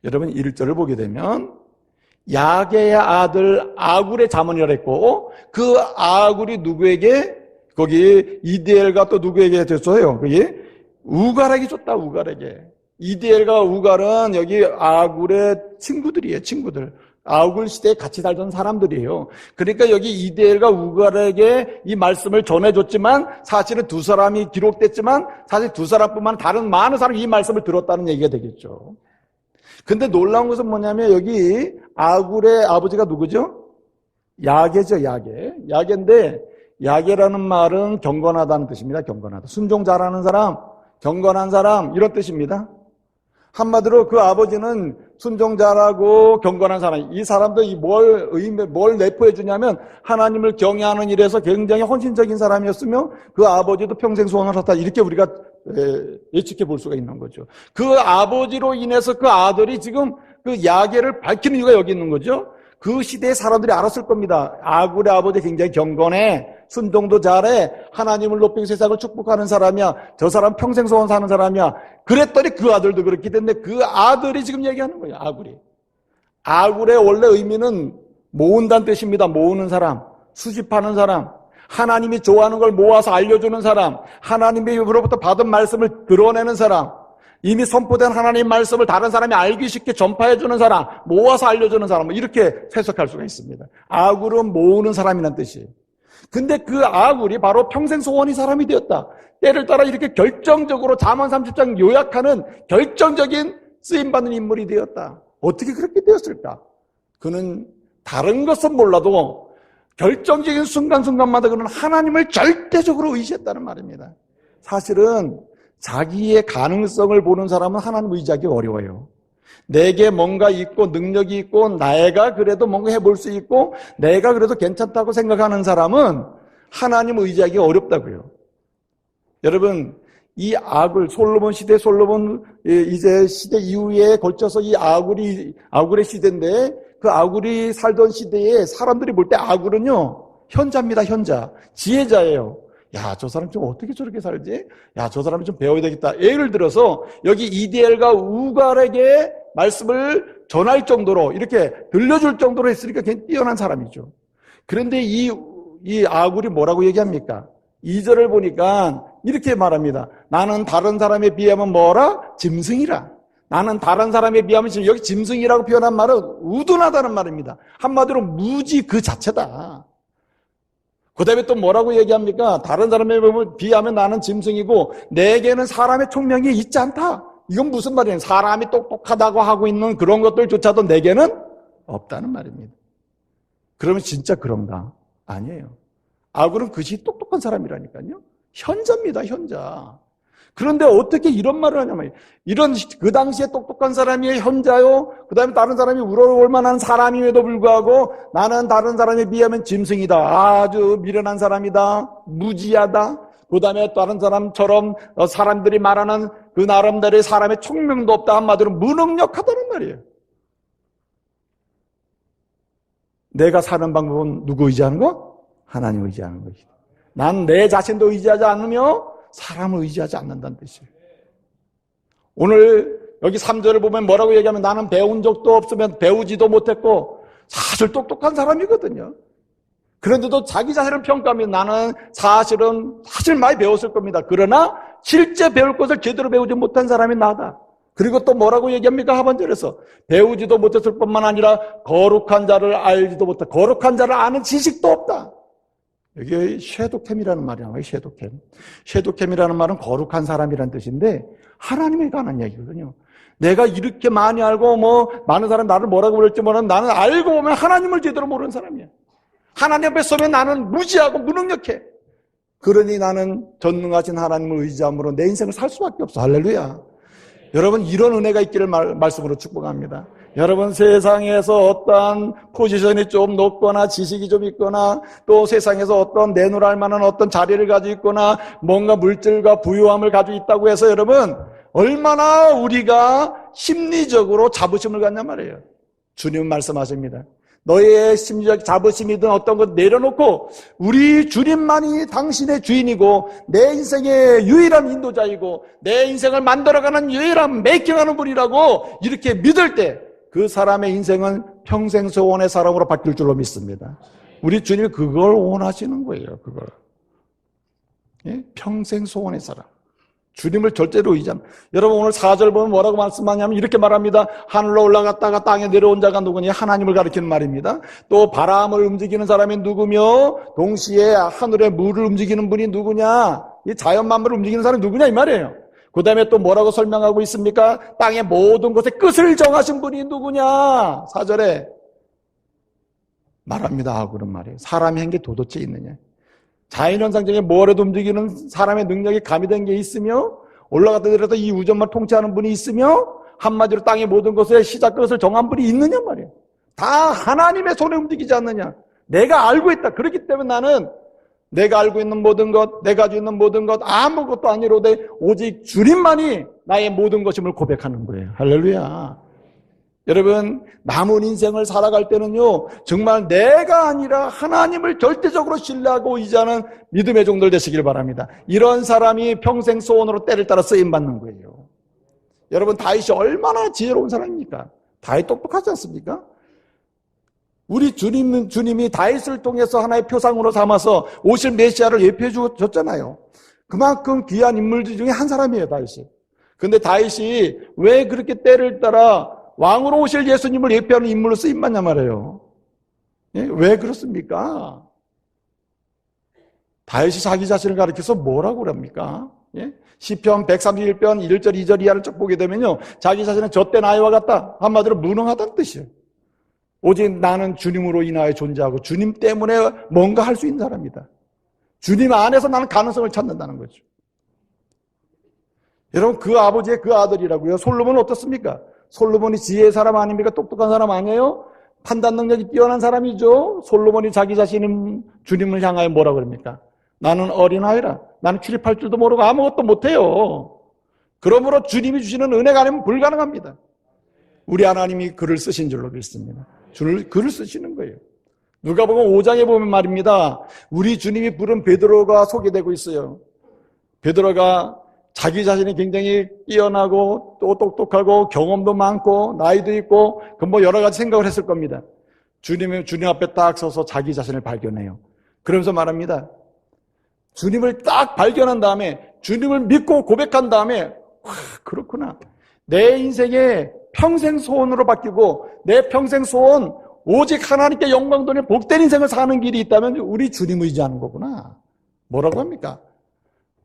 여러분 1절을 보게 되면 야게의 아들 아굴의 자문이라 했고 그 아굴이 누구에게 거기 이디엘과 또 누구에게 줬어요? 거기 우갈에게 줬다. 우갈에게. 이디엘과 우갈은 여기 아굴의 친구들이에요. 친구들. 아우글 시대에 같이 살던 사람들이에요. 그러니까 여기 이디엘과 우갈에게 이 말씀을 전해줬지만 사실은 두 사람이 기록됐지만 사실 두 사람뿐만 다른 많은 사람이 이 말씀을 들었다는 얘기가 되겠죠. 근데 놀라운 것은 뭐냐면 여기 아굴의 아버지가 누구죠? 야게죠, 야게. 야게인데 야게라는 말은 경건하다는 뜻입니다. 경건하다. 순종 잘하는 사람, 경건한 사람 이런 뜻입니다. 한마디로 그 아버지는 순종 잘하고 경건한 사람. 이 사람도 뭘 내포해 주냐면 하나님을 경외하는 일에서 굉장히 헌신적인 사람이었으며 그 아버지도 평생 소원을 했다. 이렇게 우리가 예측해 볼 수가 있는 거죠. 그 아버지로 인해서 그 아들이 지금 그 야게를 밝히는 이유가 여기 있는 거죠. 그 시대의 사람들이 알았을 겁니다. 아굴의 아버지 굉장히 경건해. 순종도 잘해. 하나님을 높이고 세상을 축복하는 사람이야. 저 사람 평생 소원 사는 사람이야. 그랬더니 그 아들도 그렇기 때문에 그 아들이 지금 얘기하는 거예요. 아굴이. 아굴의 원래 의미는 모은다는 뜻입니다. 모으는 사람, 수집하는 사람, 하나님이 좋아하는 걸 모아서 알려주는 사람, 하나님으로부터 받은 말씀을 드러내는 사람, 이미 선포된 하나님 말씀을 다른 사람이 알기 쉽게 전파해주는 사람, 모아서 알려주는 사람, 이렇게 해석할 수가 있습니다. 아굴은 모으는 사람이라는 뜻이에요. 근데 그 아굴이 바로 평생 소원이 사람이 되었다. 때를 따라 이렇게 결정적으로 잠언 30장 요약하는 결정적인 쓰임받는 인물이 되었다. 어떻게 그렇게 되었을까? 그는 다른 것은 몰라도 결정적인 순간순간마다 그는 하나님을 절대적으로 의지했다는 말입니다. 사실은 자기의 가능성을 보는 사람은 하나님 의지하기 어려워요. 내게 뭔가 있고 능력이 있고 내가 그래도 뭔가 해볼 수 있고 내가 그래도 괜찮다고 생각하는 사람은 하나님 의지하기 어렵다고요. 여러분, 이 아굴, 솔로몬 시대, 솔로몬 이제 시대 이후에 걸쳐서 이 아굴의 시대인데 그 아굴이 살던 시대에 사람들이 볼 때 아굴은요 현자입니다. 현자, 지혜자예요. 야, 저 사람 좀 어떻게 저렇게 살지? 야, 저 사람이 좀 배워야 되겠다. 예를 들어서 여기 이디엘과 우갈에게 말씀을 전할 정도로 이렇게 들려줄 정도로 했으니까 굉장히 뛰어난 사람이죠. 그런데 이 아굴이 뭐라고 얘기합니까? 2절을 보니까 이렇게 말합니다. 나는 다른 사람에 비하면 뭐라? 짐승이라. 나는 다른 사람에 비하면 여기 짐승이라고 표현한 말은 우둔하다는 말입니다. 한마디로 무지 그 자체다. 그 다음에 또 뭐라고 얘기합니까? 다른 사람에 비하면 나는 짐승이고 내게는 사람의 총명이 있지 않다. 이건 무슨 말이에요? 사람이 똑똑하다고 하고 있는 그런 것들조차도 내게는 없다는 말입니다. 그러면 진짜 그런가? 아니에요. 아굴은 그것이 똑똑한 사람이라니까요. 현자입니다. 현자. 그런데 어떻게 이런 말을 하냐면 이런 그 당시에 똑똑한 사람이 현자요. 그 다음에 다른 사람이 우러올 만한 사람임에도 불구하고 나는 다른 사람에 비하면 짐승이다. 아주 미련한 사람이다. 무지하다. 그 다음에 다른 사람처럼 사람들이 말하는 그 나름대로의 사람의 총명도 없다. 한마디로 무능력하다는 말이에요. 내가 사는 방법은 누구 의지하는 거? 하나님 의지하는 것이다. 난 내 자신도 의지하지 않으며 사람을 의지하지 않는다는 뜻이에요. 오늘 여기 3절을 보면 뭐라고 얘기하면 나는 배운 적도 없으면 배우지도 못했고 사실 똑똑한 사람이거든요. 그런데도 자기 자신을 평가하면 나는 사실 많이 배웠을 겁니다. 그러나 실제 배울 것을 제대로 배우지 못한 사람이 나다. 그리고 또 뭐라고 얘기합니까? 하반절에서 배우지도 못했을 뿐만 아니라 거룩한 자를 알지도 못하다. 거룩한 자를 아는 지식도 없다. 여기 쉐도캠이라는 말이 나와요. 쉐도캠. 쉐도캠이라는 말은 거룩한 사람이라는 뜻인데 하나님에 관한 얘기거든요. 내가 이렇게 많이 알고 많은 사람 나를 뭐라고 부를지 모르는 나는 알고 보면 하나님을 제대로 모르는 사람이야. 하나님 앞에 서면 나는 무지하고 무능력해. 그러니 나는 전능하신 하나님을 의지함으로 내 인생을 살 수밖에 없어. 할렐루야. 여러분 이런 은혜가 있기를 말씀으로 축복합니다. 여러분 세상에서 어떠한 포지션이 좀 높거나 지식이 좀 있거나 또 세상에서 어떤 내놓을 만한 어떤 자리를 가지고 있거나 뭔가 물질과 부유함을 가지고 있다고 해서 여러분 얼마나 우리가 심리적으로 자부심을 갖냐 말이에요. 주님은 말씀하십니다. 너의 심리적 자부심이든 어떤 것 내려놓고 우리 주님만이 당신의 주인이고 내 인생의 유일한 인도자이고 내 인생을 만들어가는 유일한 메이킹하는 분이라고 이렇게 믿을 때 그 사람의 인생은 평생 소원의 사람으로 바뀔 줄로 믿습니다. 우리 주님이 그걸 원하시는 거예요. 그걸. 예? 평생 소원의 사람. 주님을 절대로 의지합니다. 여러분 오늘 4절 보면 뭐라고 말씀하냐면 이렇게 말합니다. 하늘로 올라갔다가 땅에 내려온 자가 누구냐? 하나님을 가리키는 말입니다. 또 바람을 움직이는 사람이 누구며 동시에 하늘의 물을 움직이는 분이 누구냐? 이 자연 만물을 움직이는 사람이 누구냐 이 말이에요. 그 다음에 또 뭐라고 설명하고 있습니까? 땅의 모든 것의 끝을 정하신 분이 누구냐? 4절에 말합니다 하고 그런 말이에요. 사람이 한 게 도대체 있느냐? 자연현상적인 뭐라도 움직이는 사람의 능력이 가미된 게 있으며 올라갔다 내려갔다 이 우주만 통치하는 분이 있으며 한마디로 땅의 모든 것의 시작 끝을 정한 분이 있느냐 말이에요. 다 하나님의 손에 움직이지 않느냐. 내가 알고 있다. 그렇기 때문에 나는 내가 알고 있는 모든 것, 내가 가지고 있는 모든 것 아무것도 아니로되 오직 주님만이 나의 모든 것임을 고백하는 거예요. 할렐루야. 여러분 남은 인생을 살아갈 때는요 정말 내가 아니라 하나님을 절대적으로 신뢰하고 의지하는 믿음의 종들 되시길 바랍니다. 이런 사람이 평생 소원으로 때를 따라 쓰임받는 거예요. 여러분 다윗이 얼마나 지혜로운 사람입니까? 다윗 똑똑하지 않습니까? 우리 주님이 다윗을 통해서 하나의 표상으로 삼아서 오실 메시아를 예표해 줬잖아요. 그만큼 귀한 인물들 중에 한 사람이에요 다윗이. 근데 다윗이 왜 그렇게 때를 따라 왕으로 오실 예수님을 예표하는 인물로 쓰임받냐 말이에요. 예? 왜 그렇습니까? 다윗이 자기 자신을 가리켜서 뭐라고 그럽니까? 예? 시편 131편 1절 2절 이하를 쭉 보게 되면요 자기 자신은 젖된 아이와 같다. 한마디로 무능하다는 뜻이에요. 오직 나는 주님으로 인하여 존재하고 주님 때문에 뭔가 할 수 있는 사람이다. 주님 안에서 나는 가능성을 찾는다는 거죠. 여러분 그 아버지의 그 아들이라고요. 솔로몬은 어떻습니까? 솔로몬이 지혜의 사람 아닙니까? 똑똑한 사람 아니에요? 판단 능력이 뛰어난 사람이죠. 솔로몬이 자기 자신은 주님을 향하여 뭐라 그럽니까? 나는 어린아이라. 나는 출입할 줄도 모르고 아무것도 못해요. 그러므로 주님이 주시는 은혜가 아니면 불가능합니다. 우리 하나님이 글을 쓰신 줄로 믿습니다. 글을 쓰시는 거예요. 누가복음 5장에 보면 말입니다. 우리 주님이 부른 베드로가 소개되고 있어요. 베드로가 자기 자신이 굉장히 뛰어나고 또 똑똑하고 경험도 많고 나이도 있고 뭐 여러 가지 생각을 했을 겁니다. 주님 앞에 딱 서서 자기 자신을 발견해요. 그러면서 말합니다. 주님을 딱 발견한 다음에 주님을 믿고 고백한 다음에 와 그렇구나. 내 인생의 평생 소원으로 바뀌고 내 평생 소원 오직 하나님께 영광 돌리는 복된 인생을 사는 길이 있다면 우리 주님 의지하는 거구나. 뭐라고 합니까?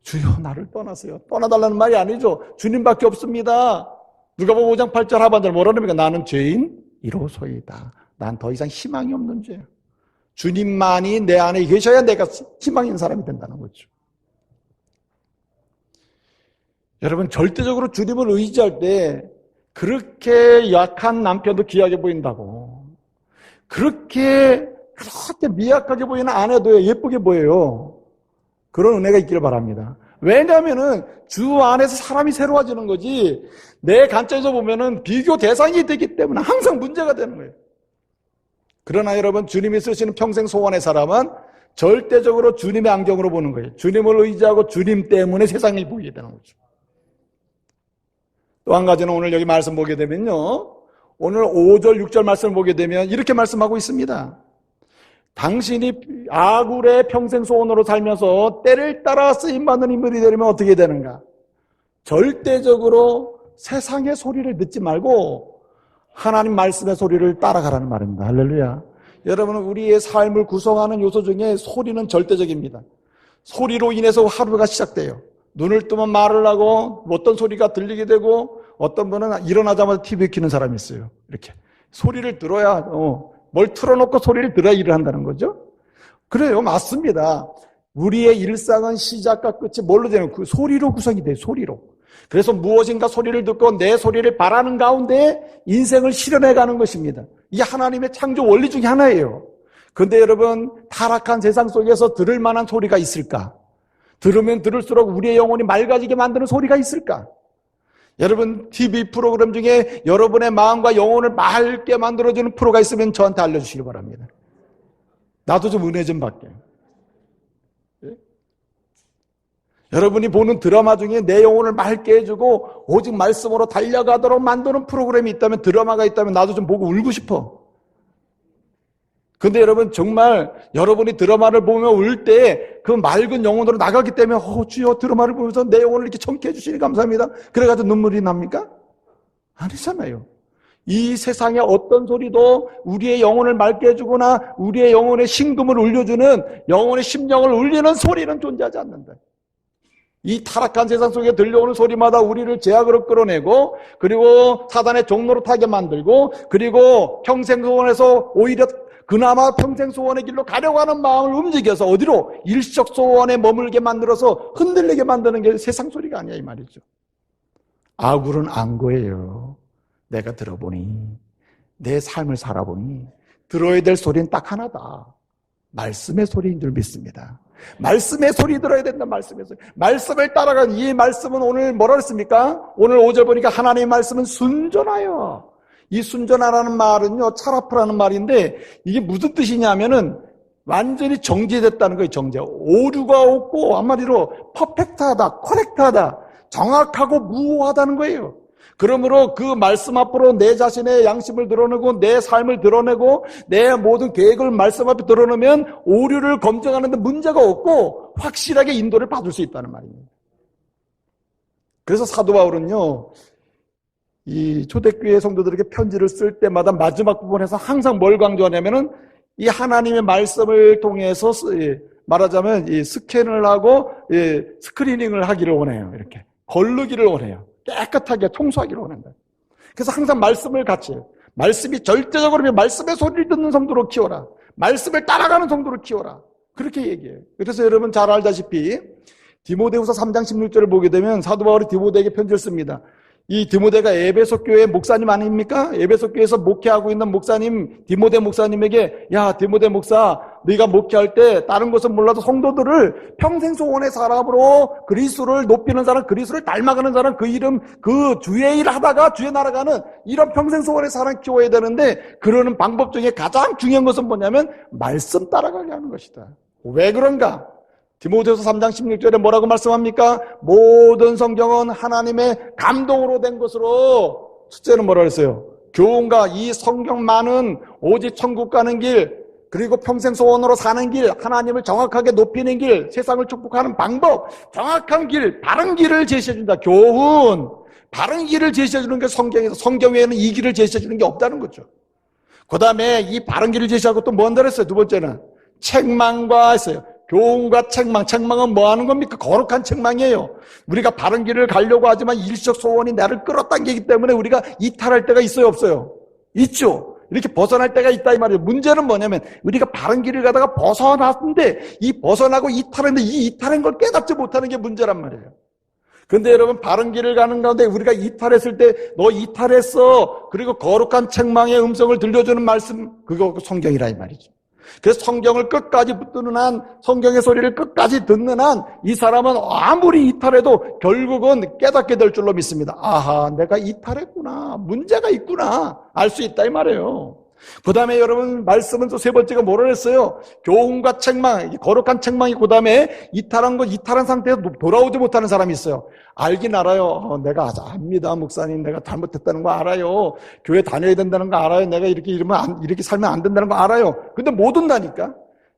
주여 나를 떠나세요. 떠나달라는 말이 아니죠. 주님밖에 없습니다. 누가복음 5장 8절 하반절 뭐라 그럽니까? 나는 죄인 이로소이다. 난 더 이상 희망이 없는 죄예요. 주님만이 내 안에 계셔야 내가 희망 있는 사람이 된다는 거죠. 여러분 절대적으로 주님을 의지할 때 그렇게 약한 남편도 귀하게 보인다고 그렇게 미약하게 보이는 아내도 예쁘게 보여요. 그런 은혜가 있기를 바랍니다. 왜냐하면은 주 안에서 사람이 새로워지는 거지 내 관점에서 보면은 비교 대상이 되기 때문에 항상 문제가 되는 거예요. 그러나 여러분 주님이 쓰시는 평생 소원의 사람은 절대적으로 주님의 안경으로 보는 거예요. 주님을 의지하고 주님 때문에 세상을 보게 되는 거죠. 또 한 가지는 오늘 여기 말씀 보게 되면요. 오늘 5절 6절 말씀을 보게 되면 이렇게 말씀하고 있습니다. 당신이 아굴의 평생 소원으로 살면서 때를 따라 쓰임받는 인물이 되려면 어떻게 되는가? 절대적으로 세상의 소리를 듣지 말고 하나님 말씀의 소리를 따라가라는 말입니다. 할렐루야. 여러분 우리의 삶을 구성하는 요소 중에 소리는 절대적입니다. 소리로 인해서 하루가 시작돼요. 눈을 뜨면 말을 하고 어떤 소리가 들리게 되고 어떤 분은 일어나자마자 TV 켜는 사람이 있어요. 이렇게 소리를 들어야 뭘 틀어놓고 소리를 들어야 일을 한다는 거죠. 그래요. 맞습니다. 우리의 일상은 시작과 끝이 뭘로 되는 그 소리로 구성이 돼요. 소리로. 그래서 무엇인가 소리를 듣고 내 소리를 바라는 가운데 인생을 실현해가는 것입니다. 이게 하나님의 창조 원리 중에 하나예요. 그런데 여러분 타락한 세상 속에서 들을 만한 소리가 있을까? 들으면 들을수록 우리의 영혼이 맑아지게 만드는 소리가 있을까? 여러분 TV 프로그램 중에 여러분의 마음과 영혼을 맑게 만들어주는 프로가 있으면 저한테 알려주시기 바랍니다. 나도 좀 은혜 좀 받게. 예? 여러분이 보는 드라마 중에 내 영혼을 맑게 해주고 오직 말씀으로 달려가도록 만드는 프로그램이 있다면 드라마가 있다면 나도 좀 보고 울고 싶어. 근데 여러분 정말 여러분이 드라마를 보며 울 때 그 맑은 영혼으로 나가기 때문에 주여 드라마를 보면서 내 영혼을 이렇게 청케 해주시니 감사합니다. 그래가지고 눈물이 납니까? 아니잖아요. 이 세상의 어떤 소리도 우리의 영혼을 맑게 해주거나 우리의 영혼의 심금을 울려주는, 영혼의 심령을 울리는 소리는 존재하지 않는다. 이 타락한 세상 속에 들려오는 소리마다 우리를 제약으로 끌어내고, 그리고 사단의 종로로 타게 만들고, 그리고 평생 소원에서 오히려 그나마 평생 소원의 길로 가려고 하는 마음을 움직여서 어디로? 일시적 소원에 머물게 만들어서 흔들리게 만드는 게 세상 소리가 아니야 이 말이죠. 아굴은 안 거예요. 내가 들어보니, 내 삶을 살아보니 들어야 될 소리는 딱 하나다. 말씀의 소리인 줄 믿습니다. 말씀의 소리 들어야 된다. 말씀의 소리. 말씀을 따라가는 이 말씀은 오늘 뭐라 그랬습니까? 오늘 5절 보니까 하나님의 말씀은 순전하여. 이 순전하라는 말은요, 차라프라는 말인데 이게 무슨 뜻이냐면은 완전히 정제됐다는 거예요. 정제. 오류가 없고 한마디로 퍼펙트하다, 커렉트하다, 정확하고 무오하다는 거예요. 그러므로 그 말씀 앞으로 내 자신의 양심을 드러내고 내 삶을 드러내고 내 모든 계획을 말씀 앞에 드러내면 오류를 검증하는 데 문제가 없고 확실하게 인도를 받을 수 있다는 말입니다. 그래서 사도 바울은요, 이 초대교회 성도들에게 편지를 쓸 때마다 마지막 부분에서 항상 뭘 강조하냐면은 이 하나님의 말씀을 통해서 말하자면 이 스캔을 하고 스크리닝을 하기를 원해요. 이렇게 거르기를 원해요. 깨끗하게 청소하기를 원한다. 그래서 항상 말씀을 같이 해요. 말씀이 절대적으로 말씀의 소리를 듣는 성도로 키워라. 말씀을 따라가는 성도로 키워라. 그렇게 얘기해요. 그래서 여러분 잘 알다시피 디모데후서 3장 16절을 보게 되면 사도 바울이 디모데에게 편지를 씁니다. 이 디모데가 에베소 교회 목사님 아닙니까? 에베소 교회에서 목회하고 있는 목사님 디모데 목사님에게, 야 디모데 목사, 네가 목회할 때 다른 것은 몰라도 성도들을 평생 소원의 사람으로 그리스도를 높이는 사람, 그리스도를 닮아가는 사람, 그 이름 그 주의 일 하다가 주의 나라가는 이런 평생 소원의 사람 키워야 되는데, 그러는 방법 중에 가장 중요한 것은 뭐냐면 말씀 따라가게 하는 것이다. 왜 그런가? 디모데후서 3장 16절에 뭐라고 말씀합니까? 모든 성경은 하나님의 감동으로 된 것으로, 첫째는 뭐라 그랬어요? 교훈과 이 성경만은 오직 천국 가는 길, 그리고 평생 소원으로 사는 길, 하나님을 정확하게 높이는 길, 세상을 축복하는 방법, 정확한 길, 바른 길을 제시해준다. 교훈, 바른 길을 제시해주는 게 성경에서, 성경 외에는 이 길을 제시해주는 게 없다는 거죠. 그 다음에 이 바른 길을 제시하고 또 뭔가 했어요? 두 번째는 책망과 했어요. 교훈과 책망. 책망은 뭐 하는 겁니까? 거룩한 책망이에요. 우리가 바른 길을 가려고 하지만 일시적 소원이 나를 끌어당기기 때문에 우리가 이탈할 때가 있어요, 없어요? 있죠. 이렇게 벗어날 때가 있다 이 말이에요. 문제는 뭐냐면 우리가 바른 길을 가다가 벗어났는데 이 벗어나고 이탈했는데 이 이탈한 걸 깨닫지 못하는 게 문제란 말이에요. 그런데 여러분 바른 길을 가는 가운데 우리가 이탈했을 때 너 이탈했어. 그리고 거룩한 책망의 음성을 들려주는 말씀, 그거 성경이라 이 말이죠. 그래서 성경을 끝까지 붙드는 한, 성경의 소리를 끝까지 듣는 한 이 사람은 아무리 이탈해도 결국은 깨닫게 될 줄로 믿습니다. 아하, 내가 이탈했구나, 문제가 있구나 알 수 있다 이 말이에요. 그 다음에 여러분 말씀은 또 세 번째가 뭐라 했어요? 교훈과 책망, 거룩한 책망이, 그 다음에 이탈한 상태에서 돌아오지 못하는 사람이 있어요. 알긴 알아요. 내가 압니다, 목사님. 내가 잘못했다는 거 알아요. 교회 다녀야 된다는 거 알아요. 내가 이렇게 살면 안 된다는 거 알아요. 근데 못 온다니까.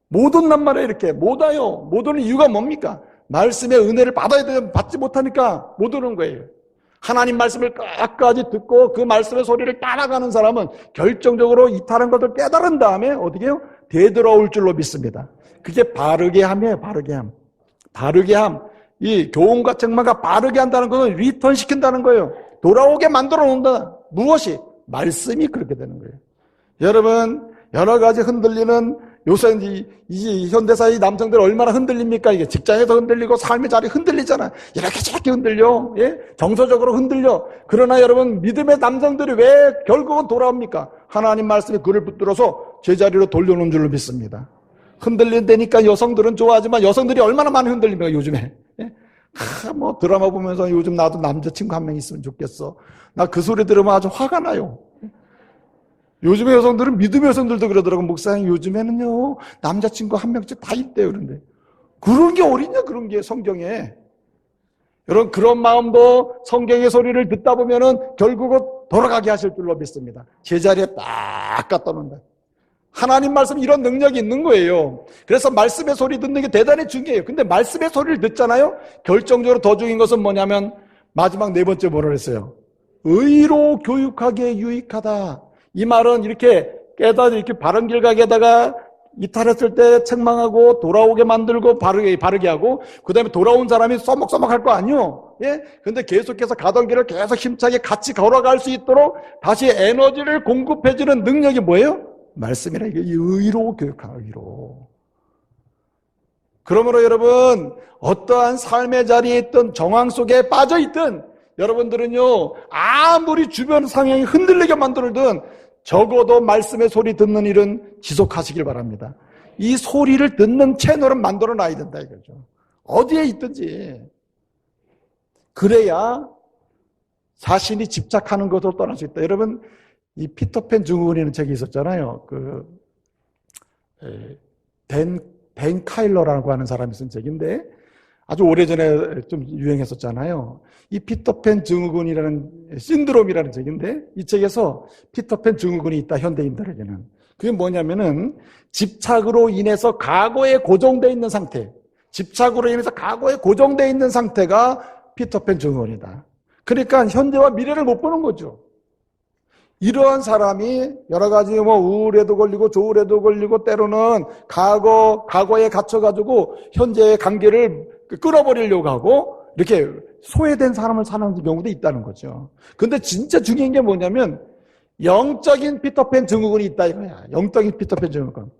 못 온단 말이에요. 이렇게 못 와요. 못 오는 이유가 뭡니까? 말씀의 은혜를 받아야 되는데 받지 못하니까 못 오는 거예요. 하나님 말씀을 끝까지 듣고 그 말씀의 소리를 따라가는 사람은 결정적으로 이탈한 것을 깨달은 다음에 어떻게 해요? 되돌아올 줄로 믿습니다. 그게 바르게 함이에요. 바르게 함. 바르게 함. 이 교훈과 책망과 바르게 한다는 것은 리턴 시킨다는 거예요. 돌아오게 만들어 놓는다. 무엇이? 말씀이 그렇게 되는 거예요. 여러분, 여러 가지 흔들리는, 요새 이 현대사의 남성들 얼마나 흔들립니까? 이게 직장에서 흔들리고 삶의 자리 흔들리잖아. 이렇게 저렇게 흔들려. 예? 정서적으로 흔들려. 그러나 여러분, 믿음의 남성들이 왜 결국은 돌아옵니까? 하나님 말씀에 그를 붙들어서 제자리로 돌려놓은 줄로 믿습니다. 흔들린다니까 여성들은 좋아하지만 여성들이 얼마나 많이 흔들립니까, 요즘에? 예? 뭐 드라마 보면서 요즘 나도 남자친구 한 명 있으면 좋겠어. 나 그 소리 들으면 아주 화가 나요. 요즘의 여성들은, 믿음의 여성들도 그러더라고. 목사님, 요즘에는요, 남자친구 한 명씩 다 있대요. 그런데. 그런 게 어딨냐, 그런 게 성경에. 여러분, 그런 마음도 성경의 소리를 듣다 보면은 결국은 돌아가게 하실 줄로 믿습니다. 제자리에 딱 갖다 놓는다. 하나님 말씀 이런 능력이 있는 거예요. 그래서 말씀의 소리 듣는 게 대단히 중요해요. 근데 말씀의 소리를 듣잖아요. 결정적으로 더 중요한 것은 뭐냐면 마지막 네 번째 뭐라 그랬어요? 의로 교육하기에 유익하다. 이 말은 이렇게 이렇게 바른 길 가게다가 이탈했을 때 책망하고 돌아오게 만들고 바르게 하고 그다음에 돌아온 사람이 써먹써먹할 거 아니요. 예? 근데 계속해서 가던 길을 계속 힘차게 같이 걸어갈 수 있도록 다시 에너지를 공급해주는 능력이 뭐예요? 말씀이라. 이게 의로 교육하라. 의로. 그러므로 여러분, 어떠한 삶의 자리에 있든 정황 속에 빠져 있든 여러분들은요, 아무리 주변 상황이 흔들리게 만들든 적어도 말씀의 소리 듣는 일은 지속하시길 바랍니다. 이 소리를 듣는 채널은 만들어 놔야 된다 이거죠. 어디에 있든지. 그래야 자신이 집착하는 것으로 떠날 수 있다. 여러분, 이 피터팬 증후군이라는 책이 있었잖아요. 벤 카일러라고 하는 사람이 쓴 책인데 아주 오래전에 좀 유행했었잖아요. 이 피터팬 증후군이라는 신드롬이라는 책인데 이 책에서 피터팬 증후군이 있다, 현대인들에게는. 그게 뭐냐면은 집착으로 인해서 과거에 고정되어 있는 상태, 집착으로 인해서 과거에 고정되어 있는 상태가 피터팬 증후군이다. 그러니까 현재와 미래를 못 보는 거죠. 이러한 사람이 여러 가지 우울에도 걸리고 조울에도 걸리고 때로는 과거에 갇혀가지고 현재의 관계를 끌어버리려고 하고 이렇게 소외된 사람을 사는 경우도 있다는 거죠. 근데 진짜 중요한 게 뭐냐면 영적인 피터팬 증후군이 있다 이거야. 영적인 피터팬 증후군.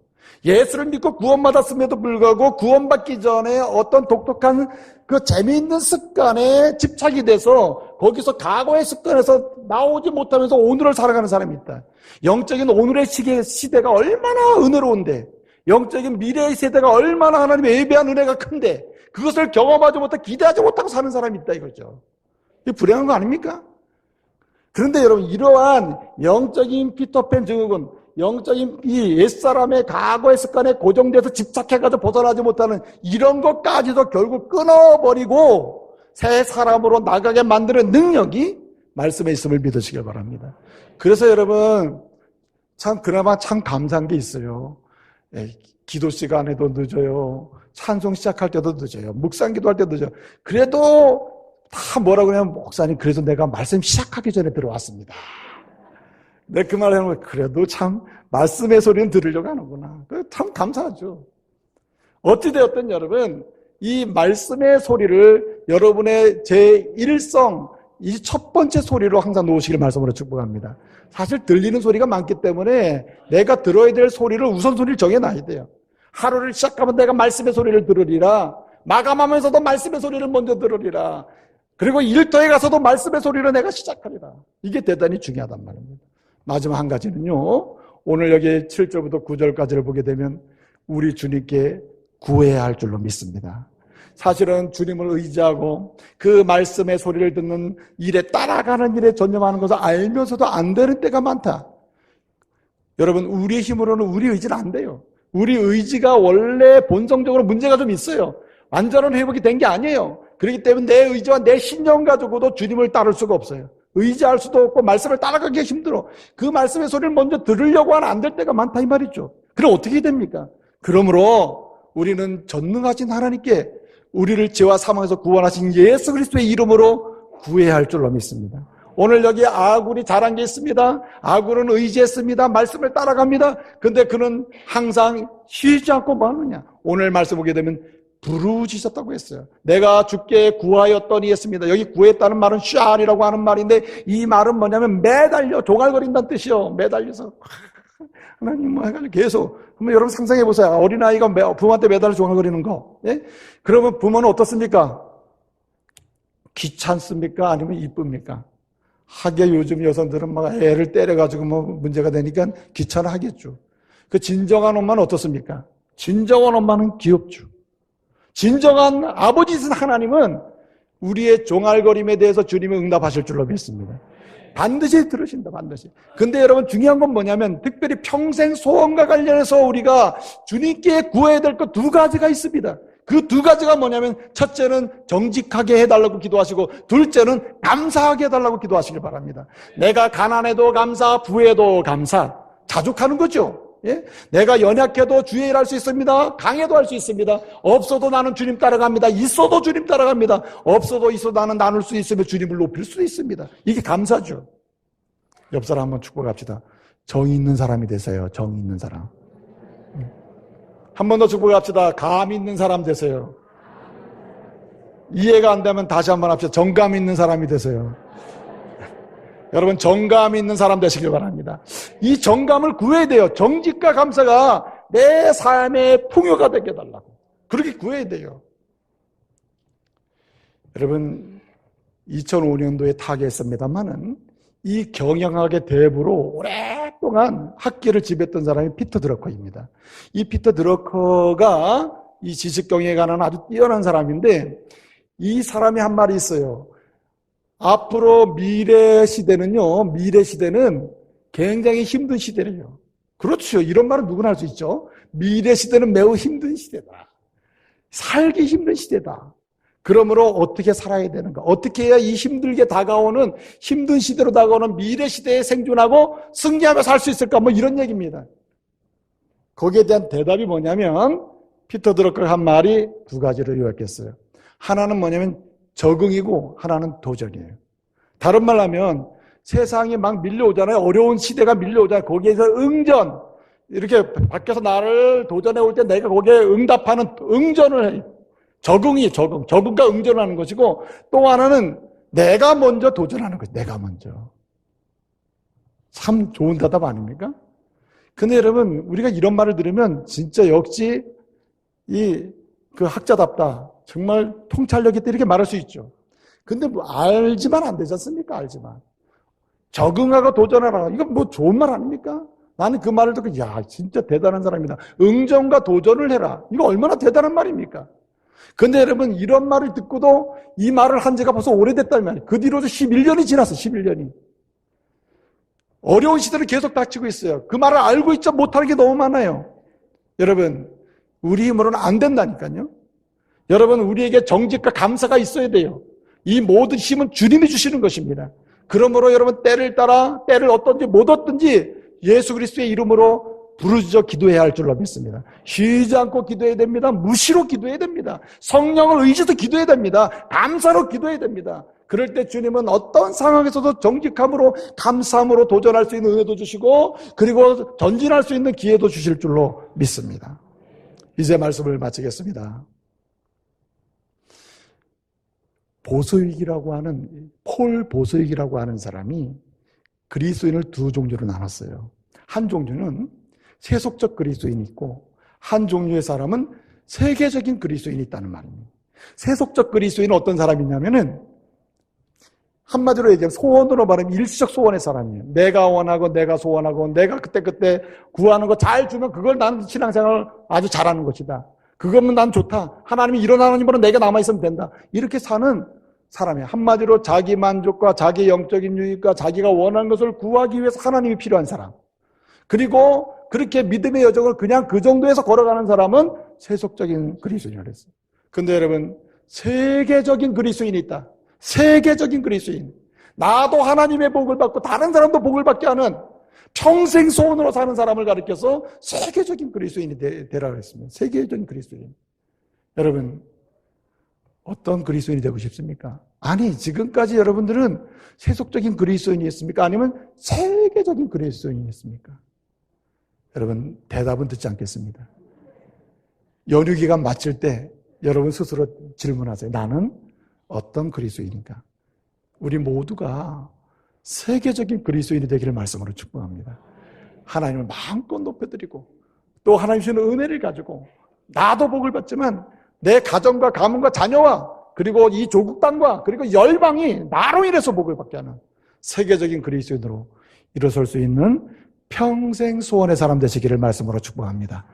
예수를 믿고 구원받았음에도 불구하고 구원받기 전에 어떤 독특한 그 재미있는 습관에 집착이 돼서 거기서 과거의 습관에서 나오지 못하면서 오늘을 살아가는 사람이 있다. 영적인 오늘의 시대가 얼마나 은혜로운데, 영적인 미래의 세대가 얼마나 하나님의 예배한 은혜가 큰데 그것을 경험하지 못하고 기대하지 못하고 사는 사람이 있다 이거죠. 이게 불행한 거 아닙니까? 그런데 여러분, 이러한 영적인 피터팬 증후군, 영적인 이 옛사람의 과거의 습관에 고정돼서 집착해가지고 벗어나지 못하는 이런 것까지도 결국 끊어버리고 새 사람으로 나가게 만드는 능력이 말씀에 있음을 믿으시길 바랍니다. 그래서 여러분, 그나마 참 감사한 게 있어요. 기도 시간에도 늦어요. 찬송 시작할 때도 늦어요. 묵상 기도할 때도 늦어요. 그래도 다 뭐라고 그러냐면, 목사님, 그래서 내가 말씀 시작하기 전에 들어왔습니다. 내가 그 말을 하면, 그래도 참 말씀의 소리는 들으려고 하는구나. 참 감사하죠. 어찌되었든 여러분, 이 말씀의 소리를 여러분의 제1성, 이 첫 번째 소리로 항상 놓으시길 말씀으로 축복합니다. 사실 들리는 소리가 많기 때문에 내가 들어야 될 소리를 우선순위를 정해놔야 돼요. 하루를 시작하면 내가 말씀의 소리를 들으리라. 마감하면서도 말씀의 소리를 먼저 들으리라. 그리고 일터에 가서도 말씀의 소리로 내가 시작하리라. 이게 대단히 중요하단 말입니다. 마지막 한 가지는요, 오늘 여기 7절부터 9절까지를 보게 되면 우리 주님께 구해야 할 줄로 믿습니다. 사실은 주님을 의지하고 그 말씀의 소리를 듣는 일에 따라가는 일에 전념하는 것을 알면서도 안 되는 때가 많다. 여러분, 우리의 힘으로는 우리 의지는 안 돼요. 우리 의지가 원래 본성적으로 문제가 좀 있어요. 완전한 회복이 된 게 아니에요. 그렇기 때문에 내 의지와 내 신념 가지고도 주님을 따를 수가 없어요. 의지할 수도 없고 말씀을 따라가기가 힘들어. 그 말씀의 소리를 먼저 들으려고 하면 안 될 때가 많다 이 말이죠. 그럼 어떻게 됩니까? 그러므로 우리는 전능하신 하나님께 우리를 죄와 사망에서 구원하신 예수 그리스도의 이름으로 구해야 할 줄로 믿습니다. 오늘 여기 아굴이 잘한 게 있습니다. 아굴은 의지했습니다. 말씀을 따라갑니다. 근데 그는 항상 쉬지 않고 뭐 하느냐. 오늘 말씀 보게 되면 부르짖었다고 했어요. 내가 주께 구하였더니 했습니다. 여기 구했다는 말은 샤안이라고 하는 말인데 이 말은 뭐냐면 매달려 조갈거린다는 뜻이요. 매달려서 하나님 뭐 해가지고 계속. 그러면 여러분 상상해 보세요. 어린아이가 부모한테 매달려 조갈거리는 거. 예? 그러면 부모는 어떻습니까? 귀찮습니까? 아니면 이쁩니까? 하게 요즘 여성들은 막 애를 때려가지고 뭐 문제가 되니까 귀찮아 하겠죠. 그 진정한 엄마는 어떻습니까? 진정한 엄마는 귀엽죠. 진정한 아버지이신 하나님은 우리의 종알거림에 대해서 주님은 응답하실 줄로 믿습니다. 반드시 들으신다, 반드시. 근데 여러분 중요한 건 뭐냐면 특별히 평생 소원과 관련해서 우리가 주님께 구해야 될 것 두 가지가 있습니다. 그 두 가지가 뭐냐면 첫째는 정직하게 해달라고 기도하시고 둘째는 감사하게 해달라고 기도하시길 바랍니다. 내가 가난해도 감사, 부해도 감사. 자족하는 거죠. 예? 내가 연약해도 주의 일 할 수 있습니다. 강해도 할 수 있습니다. 없어도 나는 주님 따라갑니다. 있어도 주님 따라갑니다. 없어도 있어도 나는 나눌 수 있으며 주님을 높일 수 있습니다. 이게 감사죠. 옆 사람 한번 축복합시다. 정이 있는 사람이 되세요. 정이 있는 사람. 한 번 더 축복합시다. 감 있는 사람 되세요. 이해가 안 되면 다시 한번 합시다. 정감 있는 사람이 되세요. 여러분, 정감 있는 사람 되시길 바랍니다. 이 정감을 구해야 돼요. 정직과 감사가 내 삶의 풍요가 되게 해달라고. 그렇게 구해야 돼요. 여러분, 2005년도에 타계했습니다만은 이 경영학의 대부로 오랫동안 학계를 지배했던 사람이 피터 드러커입니다. 이 피터 드러커가 이 지식경영에 관한 아주 뛰어난 사람인데, 이 사람이 한 말이 있어요. 앞으로 미래 시대는 굉장히 힘든 시대래요. 그렇죠. 이런 말은 누구나 할 수 있죠. 미래 시대는 매우 힘든 시대다. 살기 힘든 시대다. 그러므로 어떻게 살아야 되는가? 어떻게 해야 이 힘들게 다가오는, 힘든 시대로 다가오는 미래 시대에 생존하고 승리하며 살 수 있을까? 뭐 이런 얘기입니다. 거기에 대한 대답이 뭐냐면, 피터 드러커가 한 말이 두 가지를 요약했어요. 하나는 뭐냐면 적응이고 하나는 도전이에요. 다른 말로 하면 세상이 막 밀려오잖아요. 어려운 시대가 밀려오잖아요. 거기에서 응전, 이렇게 밖에서 나를 도전해 올 때 내가 거기에 응답하는 응전을 해요. 적응과 응전을 하는 것이고, 또 하나는 내가 먼저 도전하는 거예요. 내가 먼저. 참 좋은 대답 아닙니까? 근데 여러분, 우리가 이런 말을 들으면 진짜 역시 그 학자답다. 정말 통찰력 있다 이렇게 말할 수 있죠. 근데 뭐 알지만 안 되지 않습니까? 알지만. 적응하고 도전하라. 이건 뭐 좋은 말 아닙니까? 나는 그 말을 듣고 야 진짜 대단한 사람이다. 응전과 도전을 해라. 이거 얼마나 대단한 말입니까? 근데 여러분 이런 말을 듣고도 이 말을 한 지가 벌써 오래됐다는 말이에요. 그 뒤로도 11년이 지났어. 11년이. 어려운 시대를 계속 닥치고 있어요. 그 말을 알고 있지 못하는 게 너무 많아요. 여러분 우리 힘으로는 안 된다니까요. 여러분 우리에게 정직과 감사가 있어야 돼요. 이 모든 힘은 주님이 주시는 것입니다. 그러므로 여러분 때를 따라 때를 얻든지 못 얻든지 예수 그리스도의 이름으로 부르짖어 기도해야 할 줄로 믿습니다. 쉬지 않고 기도해야 됩니다. 무시로 기도해야 됩니다. 성령을 의지해서 기도해야 됩니다. 감사로 기도해야 됩니다. 그럴 때 주님은 어떤 상황에서도 정직함으로 감사함으로 도전할 수 있는 은혜도 주시고 그리고 전진할 수 있는 기회도 주실 줄로 믿습니다. 이제 말씀을 마치겠습니다. 보소익이라고 하는 폴 보소익이라고 하는 사람이 그리스도인을 두 종류로 나눴어요. 한 종류는 세속적 그리스도인이 있고 한 종류의 사람은 세계적인 그리스도인이 있다는 말입니다. 세속적 그리스도인은 어떤 사람이냐면은 한마디로 얘기하면 소원으로 말하면 일시적 소원의 사람이에요. 내가 원하고 내가 소원하고 내가 그때 구하는 거 잘 주면 그걸 나는 신앙생활을 아주 잘하는 것이다. 그거면 난 좋다. 하나님이 이런 하나님으로 내가 남아있으면 된다. 이렇게 사는 사람이에요. 한마디로 자기 만족과 자기 영적인 유익과 자기가 원하는 것을 구하기 위해서 하나님이 필요한 사람. 그리고 그렇게 믿음의 여정을 그냥 그 정도에서 걸어가는 사람은 세속적인 그리스도인이라고 했어요. 근데 여러분 세계적인 그리스도인이 있다. 세계적인 그리스도인. 나도 하나님의 복을 받고 다른 사람도 복을 받게 하는 평생 소원으로 사는 사람을 가리켜서 세계적인 그리스도인이 되라고 했습니다. 세계적인 그리스도인. 여러분 어떤 그리스도인이 되고 싶습니까? 아니 지금까지 여러분들은 세속적인 그리스도인이었습니까? 아니면 세계적인 그리스도인이었습니까? 여러분 대답은 듣지 않겠습니다. 연휴 기간 마칠 때 여러분 스스로 질문하세요. 나는 어떤 그리스도인인가? 우리 모두가 세계적인 그리스도인이 되기를 말씀으로 축복합니다. 하나님을 마음껏 높여드리고 또 하나님 주시는 은혜를 가지고 나도 복을 받지만 내 가정과 가문과 자녀와 그리고 이 조국 땅과 그리고 열방이 나로 인해서 복을 받게 하는 세계적인 그리스도인으로 일어설 수 있는 평생 소원의 사람 되시기를 말씀으로 축복합니다.